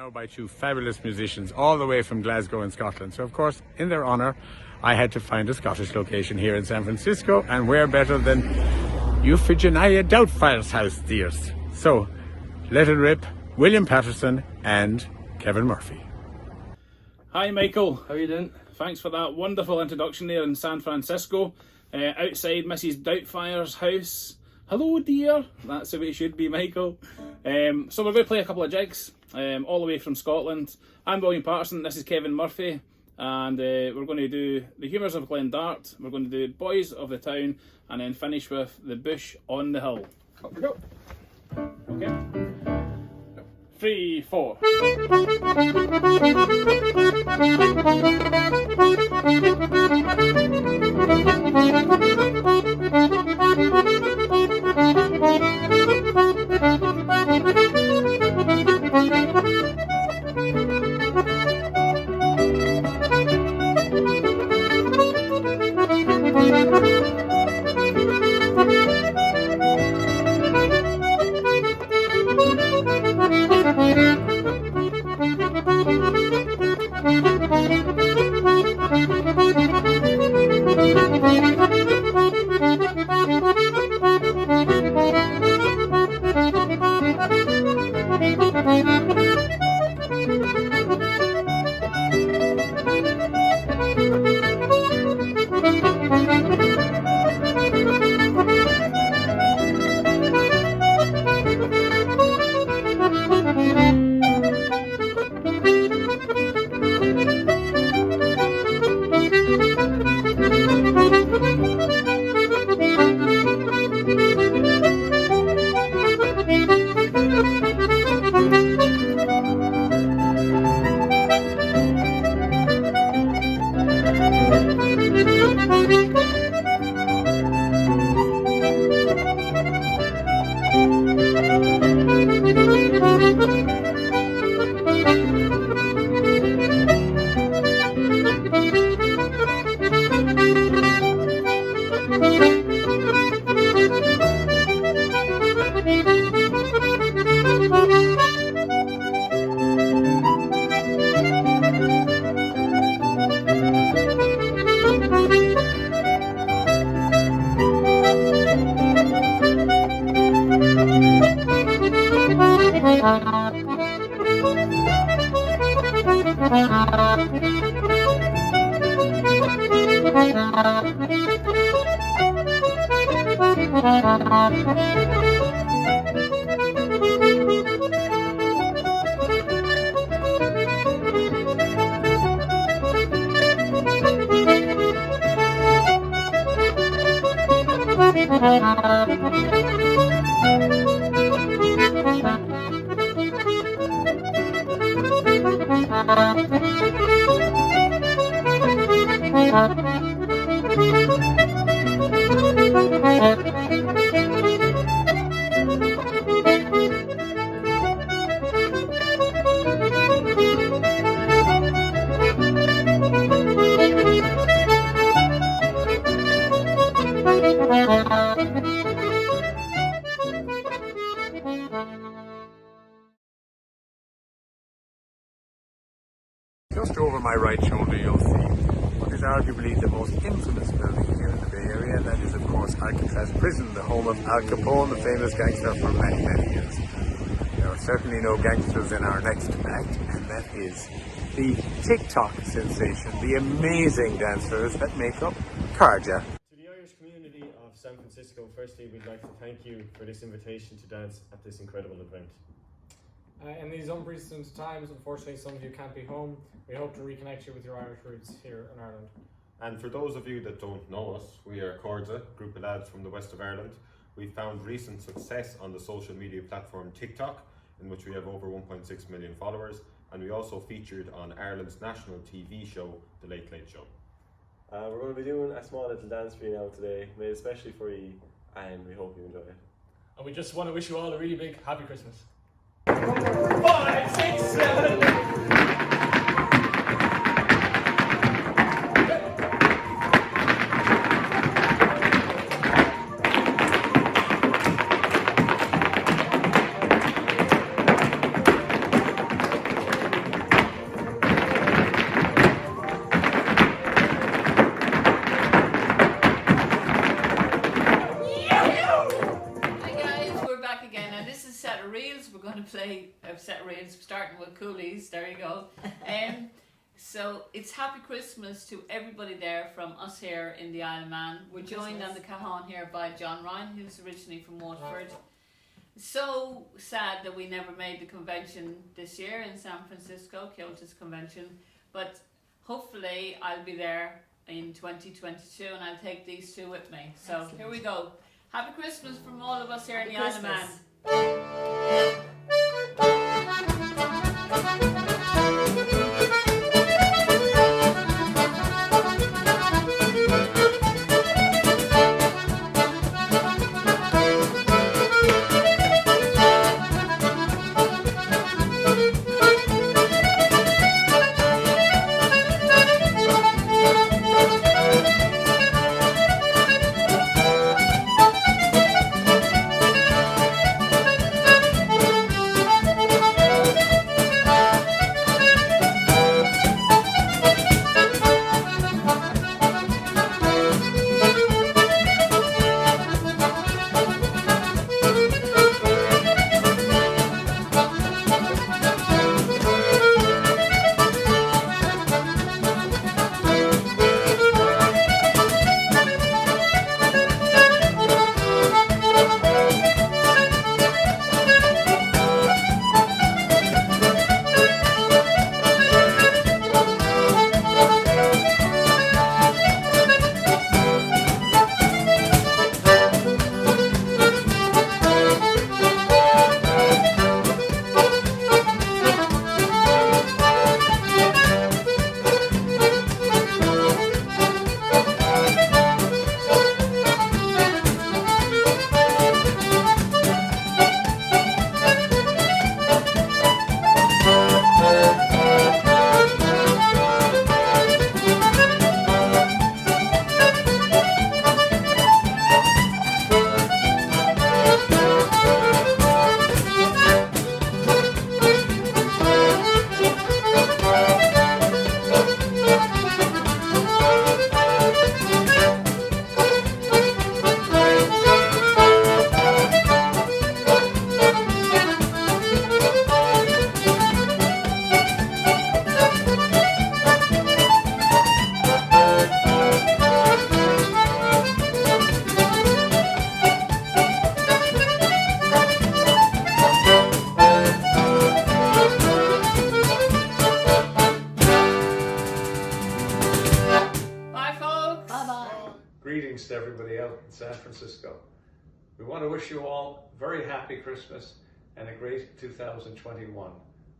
now by two fabulous musicians all the way from Glasgow in Scotland. So of course, in their honour, I had to find a Scottish location here in San Francisco, and where better than Euphigenia Doubtfire's house, dears. So, let it rip, William Patterson and Kevin Murphy. Hi Michael, how are you doing? Thanks for that wonderful introduction there in San Francisco, outside Mrs. Doubtfire's house. Hello dear, that's the way it should be, Michael. So we're going to play a couple of jigs, all the way from Scotland. I'm William Patterson, this is Kevin Murphy, and we're going to do The Humours of Glendart, we're going to do Boys of the Town, and then finish with The Bush on the Hill. Up we go. Okay. 3, 4. Just over my right shoulder you'll see what is arguably the most infamous building here in the Bay Area, and that is of course Alcatraz Prison, the home of Al Capone, the famous gangster for many, many years. There are certainly no gangsters in our next act, and that is the TikTok sensation, the amazing dancers that make up Karja. To the Irish community of San Francisco, firstly we'd like to thank you for this invitation to dance at this incredible event. In these unprecedented times, unfortunately some of you can't be home. We hope to reconnect you with your Irish roots here in Ireland. And for those of you that don't know us, we are Corza, a group of lads from the west of Ireland. We've found recent success on the social media platform TikTok, in which we have over 1.6 million followers, and we also featured on Ireland's national TV show, The Late Late Show. We're going to be doing a small little dance for you now today, made especially for you, and we hope you enjoy it. And we just want to wish you all a really big happy Christmas. 5, 6, 7. going to play a set of reels starting with Coolies. There you go. So it's Happy Christmas to everybody there from us here in the Isle of Man. We're joined on the cajon here by John Ryan, who's originally from Waterford. So sad that we never made the convention this year in San Francisco, Kyoto's convention, but hopefully I'll be there in 2022 and I'll take these two with me. So excellent. Here we go. Happy Christmas from all of us here in the Isle of Man. Greetings to everybody out in San Francisco. We want to wish you all a very happy Christmas and a great 2021.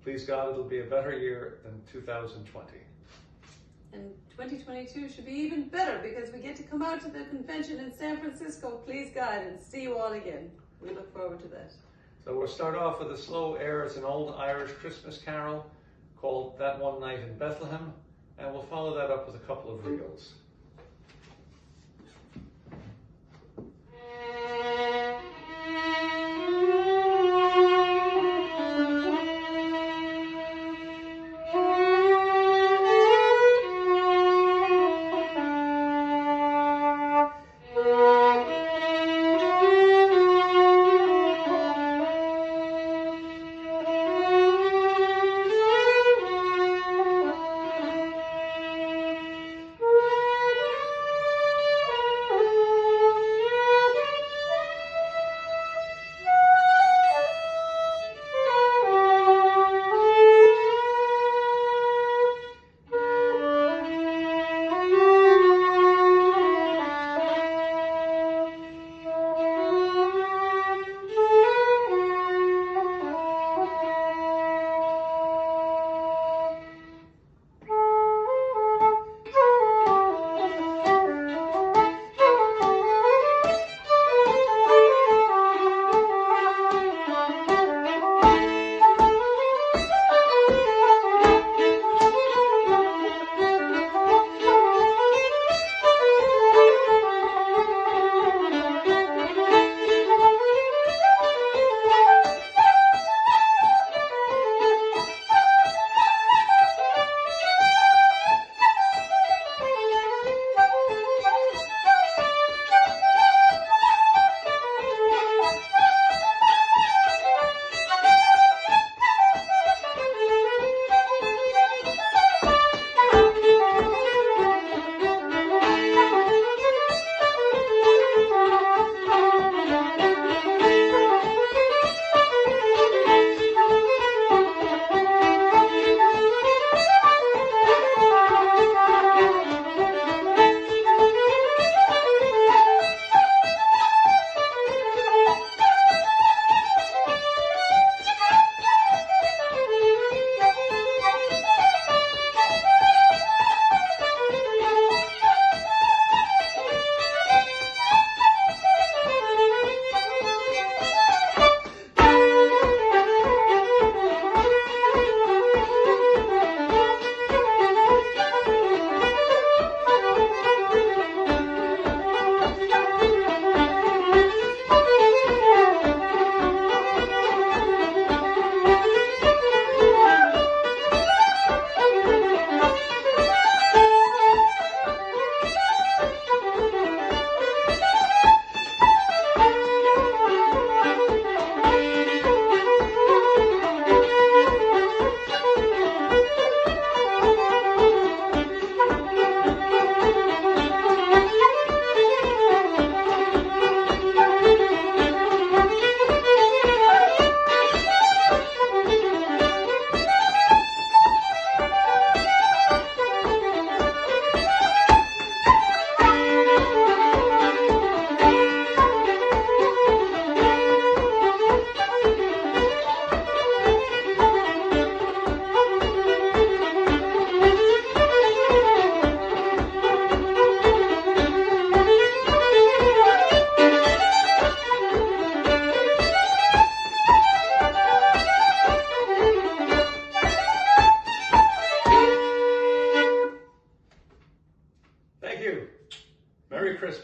Please God, it'll be a better year than 2020. And 2022 should be even better because we get to come out to the convention in San Francisco, please God, and see you all again. We look forward to that. So we'll start off with a slow air. It's an old Irish Christmas carol called That One Night in Bethlehem, and we'll follow that up with a couple of reels.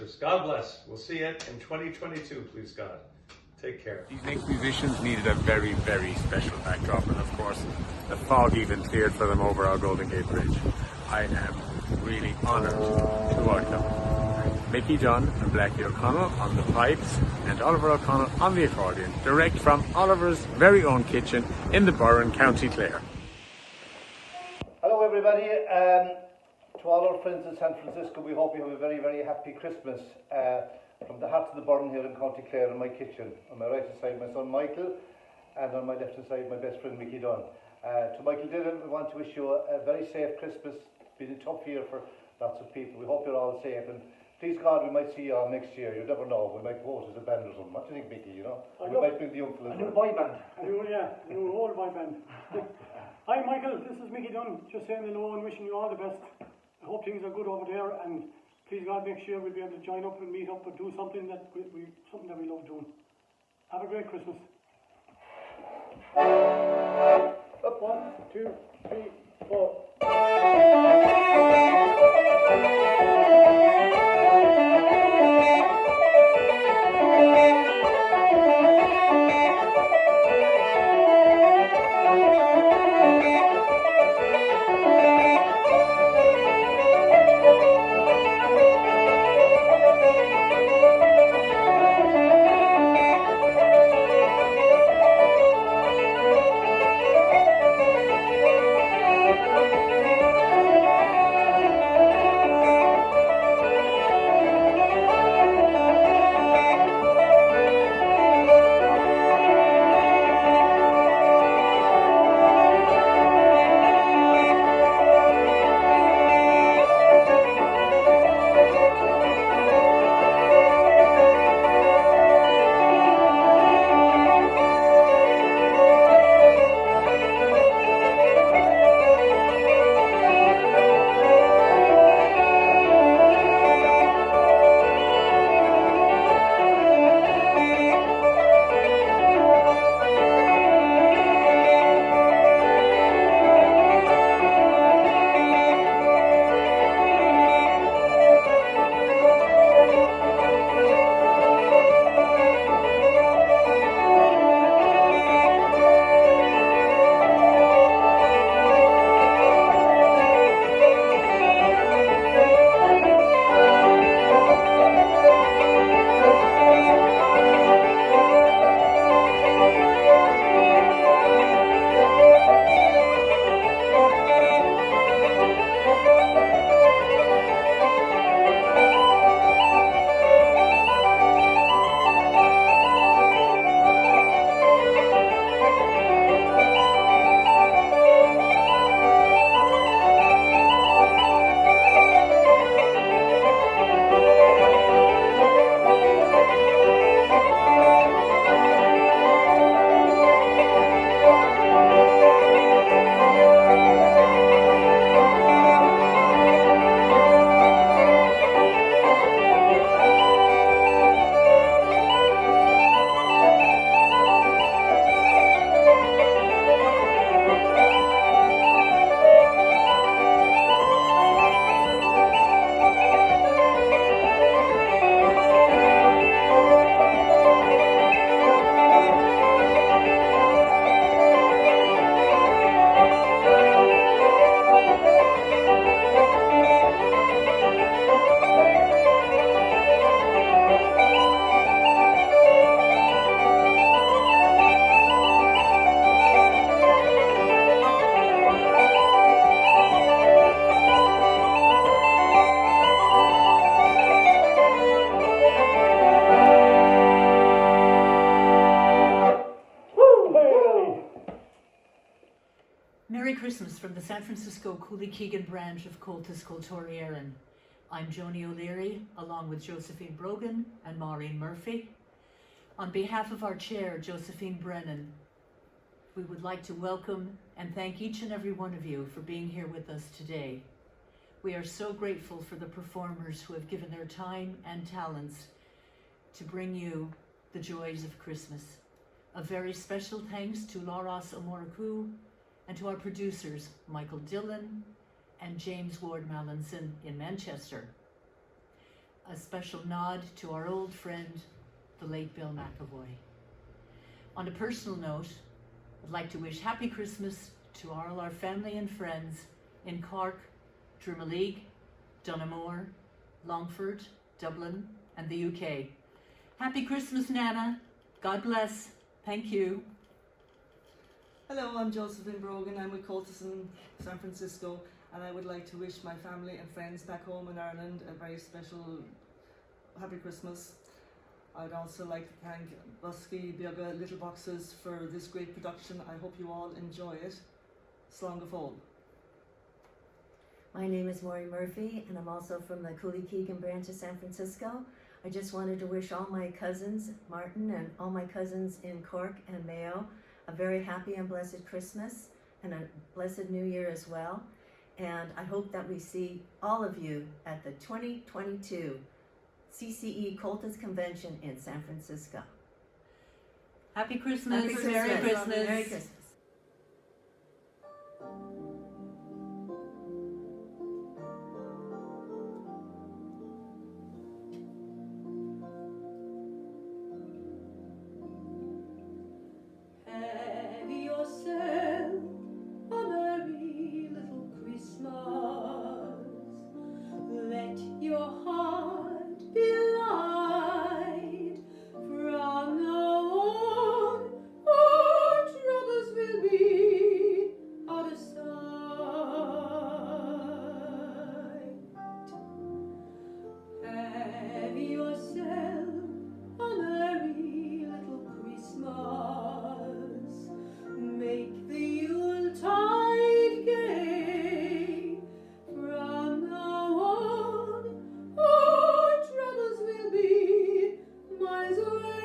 Christmas. God bless. We'll see you in 2022, please God. Take care. These next musicians needed a very, very special backdrop, and of course, the fog even cleared for them over our Golden Gate Bridge. I am really honoured to welcome Mickey Dunn and Blackie O'Connell on the pipes and Oliver O'Connell on the accordion, direct from Oliver's very own kitchen in the Burren, County Clare. Hello everybody, to all our friends in San Francisco, we hope you have a very, very happy Christmas. From the heart of the Burren here in County Clare in my kitchen. On my right hand side my son Michael, and on my left hand side my best friend Mickey Dunn. To Michael Dillon, we want to wish you a very safe Christmas. It's been a tough year for lots of people. We hope you're all safe, and please God we might see you all next year. You never know, we might go out as a band or something. What do you think, Mickey, you know? We might bring the uncle as well. A new boy band. A new old boy band. Hi Michael, this is Mickey Dunn, just saying hello and wishing you all the best. I hope things are good over there, and please God, next year we'll be able to join up and meet up and do something that we love doing. Have a great Christmas. Up, 1, 2, 3, 4. Merry Christmas from the San Francisco Cooley-Keegan branch of Comhaltas Cultúra Éireann. I'm Joni O'Leary, along with Josephine Brogan and Maureen Murphy. On behalf of our chair, Josephine Brennan, we would like to welcome and thank each and every one of you for being here with us today. We are so grateful for the performers who have given their time and talents to bring you the joys of Christmas. A very special thanks to Lauras Omoraku and to our producers, Michael Dillon and James Ward Mallinson in Manchester. a special nod to our old friend, the late Bill McAvoy. On a personal note, I'd like to wish Happy Christmas to all our family and friends in Cork, Drumaleague, Donaghmore, Longford, Dublin, and the UK. Happy Christmas, Nana. God bless. Thank you. Hello, I'm Josephine Brogan. I'm with Cultus in San Francisco, and I would like to wish my family and friends back home in Ireland a very special Happy Christmas. I'd also like to thank Boscaí Beaga Little Boxes for this great production. I hope you all enjoy it. Slán go fóill. My name is Maureen Murphy, and I'm also from the Cooley-Keegan branch of San Francisco. I just wanted to wish all my cousins, Martin, and all my cousins in Cork and Mayo, a very happy and blessed Christmas and a blessed New Year as well. And I hope that we see all of you at the 2022 CCE Cultus Convention in San Francisco. Happy Christmas. Happy Christmas. Merry Christmas. Merry Christmas. Have yourself a merry little Christmas. Let your heart be light. From now on, all troubles will be out of sight. Have yourself a merry little Christmas. Make the Yuletide gay. From now on, all troubles will be miles away.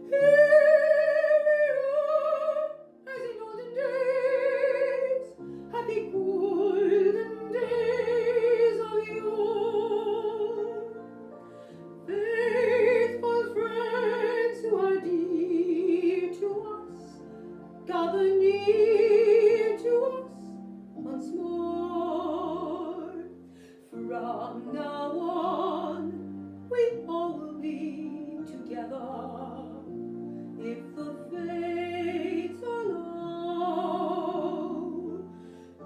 Here we are, as in olden days, happy golden days of yore. Faithful friends who are dear to us, gather near to us once more. From now on, we all will be together. If the fates allow,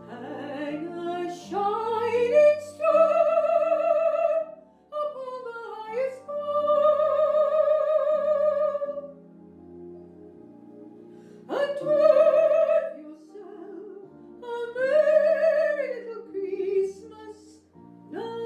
hang a shining star upon the highest bough, and have yourself a merry little Christmas now.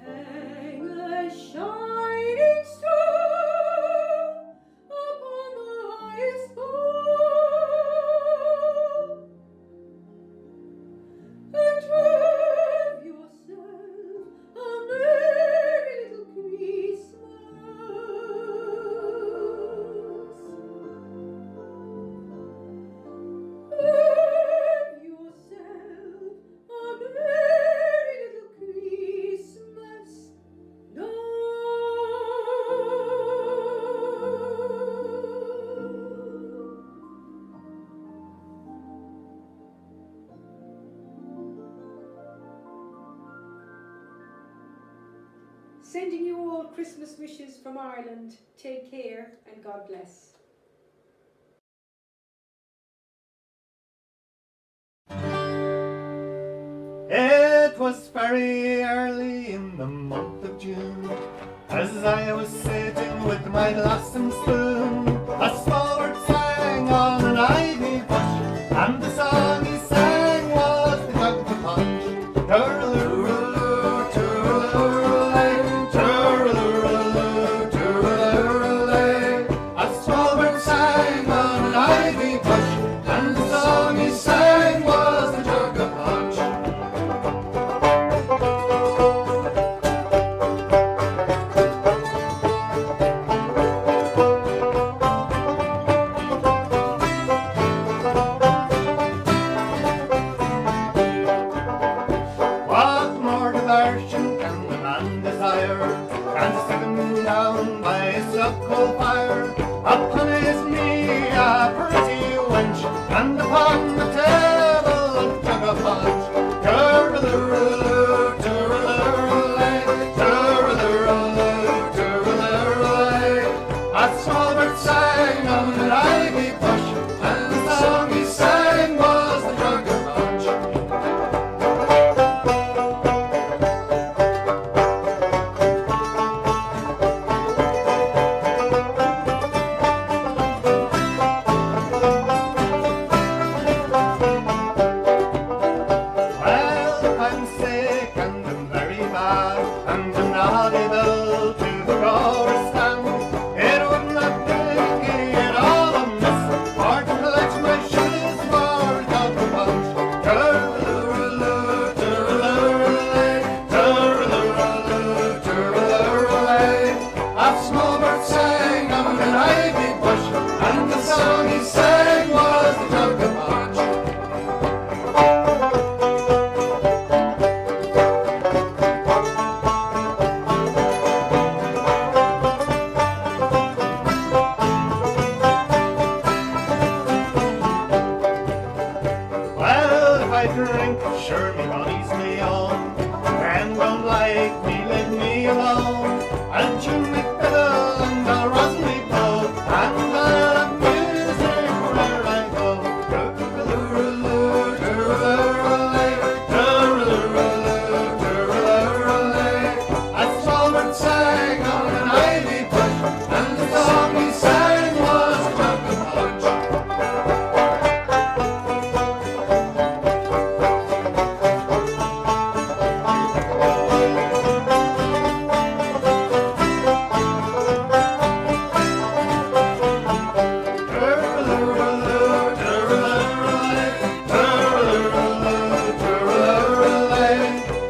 Hang a shining star upon the highest bough, and have yourself a merry little Christmas. Have yourself a merry little Christmas now. Sending you all Christmas wishes from Ireland. Take care and God bless. It was very early in the month of June, as I was sitting with my glass and spoon. A small bird sang on an ivy bush, and the song he sang was the jug of punch. Tooraloo, tooraloo, tooraloo, tooraloo. A small bird sang on an ivy bush, and the song he sang was the jug of punch. and upon the table a jug of punch. Turr-a-loo-a-loo, turr-a-loo-a-lay, turr-a-loo-a-loo, turr-a-loo-a-lay. A small bird sang on an ivy bush, and the song he sang was the jug of punch. Well, if I'm sick and I'm very bad, and I'm not able to go or stand, it would not do it all amiss, or to collect my shoes for a jug of punch. Turr-a-loo-a-loo, turr-a-loo-a-lay, turr-a-loo-a-loo, turr-a-loo-a-lay. A small bird sang on an ivy bush, and the song he sang was the jug of punch. Well, if I drink, sure me body's me own. And don't like me, leave me alone. I'll tune me fiddle and I'll rosin me bow, and I'll have music wherever I go. Turr-a-loo-a-loo, turr-a-loo-a-lay, turr-a-loo-a-loo, turr-a-loo-a-lay. A small bird sang on an ivy bush, and the song he sang was a jug of punch.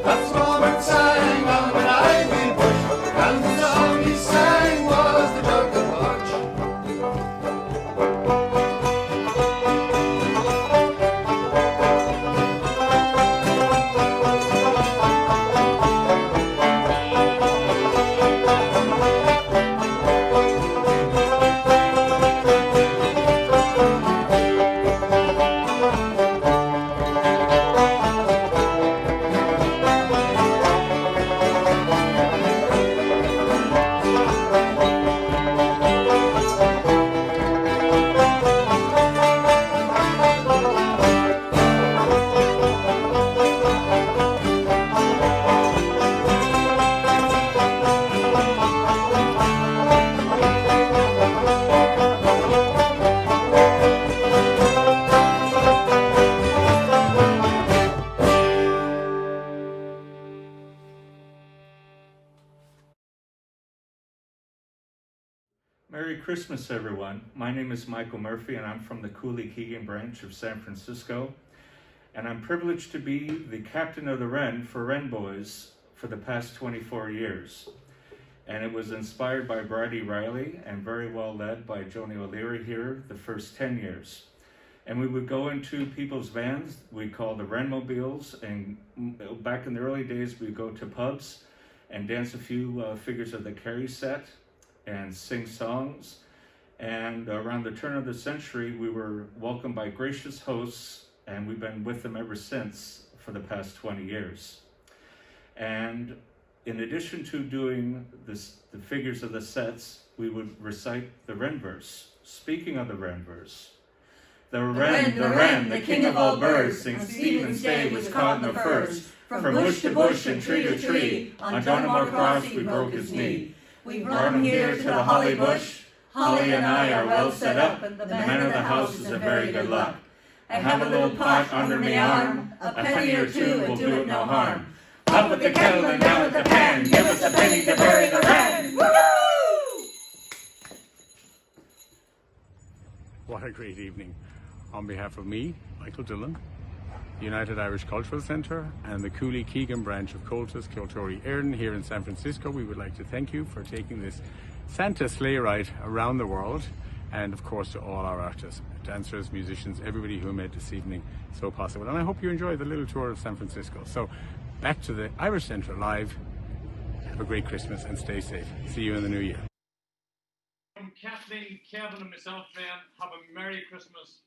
A small bird sang on an ivy bush, and the song he sang was the jug of punch. Merry Christmas, everyone. My name is Michael Murphy, and I'm from the Cooley-Keegan branch of San Francisco. And I'm privileged to be the captain of the Wren for Wren Boys for the past 24 years. And it was inspired by Bridie Riley and very well led by Joni O'Leary here the first 10 years. And we would go into people's vans, we call the Wrenmobiles, and back in the early days we'd go to pubs and dance a few figures of the Carrie set and sing songs. And around the turn of the century, we were welcomed by gracious hosts, and we've been with them ever since for the past 20 years. And in addition to doing the figures of the sets, we would recite the Wren verse. Speaking of the Wren verse, the Wren, the king of all birds, since Stephen's day was caught in the furs. From bush to bush and tree to tree, on Donnemore Cross we broke his knee. We brought him here to the holly bush. Holly and I are well set up, and the man of the house is a very good luck. I have a little pot under my arm, a penny or two will do it no harm. Up with the kettle and down with the pan, give us a penny to bury the Wren. Woo-hoo! What a great evening. On behalf of me, Michael Dillon, the United Irish Cultural Centre and the Cooley-Keegan branch of Coltis Kiltory Erin here in San Francisco, we would like to thank you for taking this Santa sleigh ride around the world, and of course to all our artists, dancers, musicians, everybody who made this evening so possible. And I hope you enjoyed the little tour of San Francisco. So back to the Irish Centre live. Have a great Christmas and stay safe. See you in the new year. From Kathleen, Kevin and myself, then, have a Merry Christmas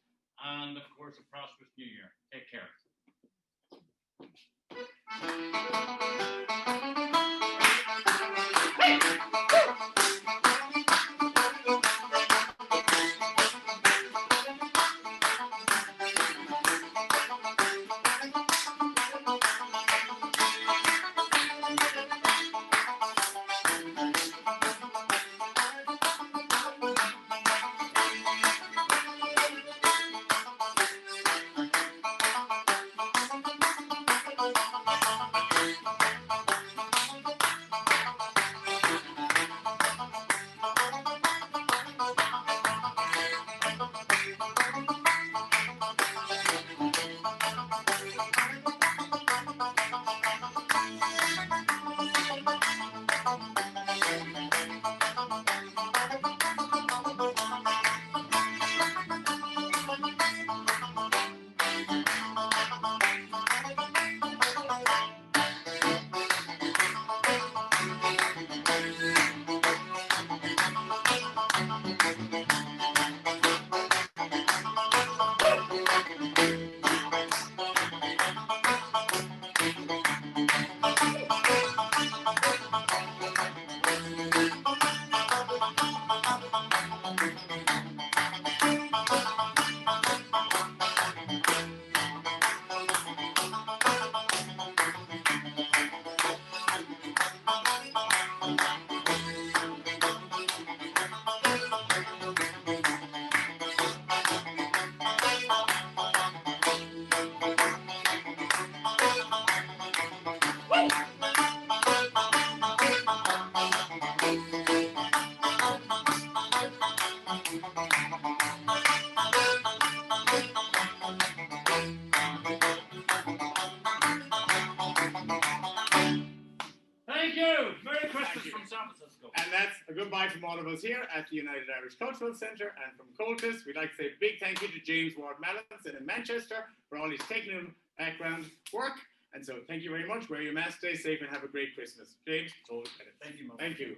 and of course a prosperous new year. Take care. Thank you. Merry Christmas from San Francisco. And that's a goodbye from all of us here at the United Irish Cultural Centre, and from Coltis, we'd like to say a big thank you to James Ward-Mallinson in Manchester for all his technical background work. And so thank you very much. Wear your mask, stay safe, and have a great Christmas. James, it's always better. Thank you, Mom. Thank you.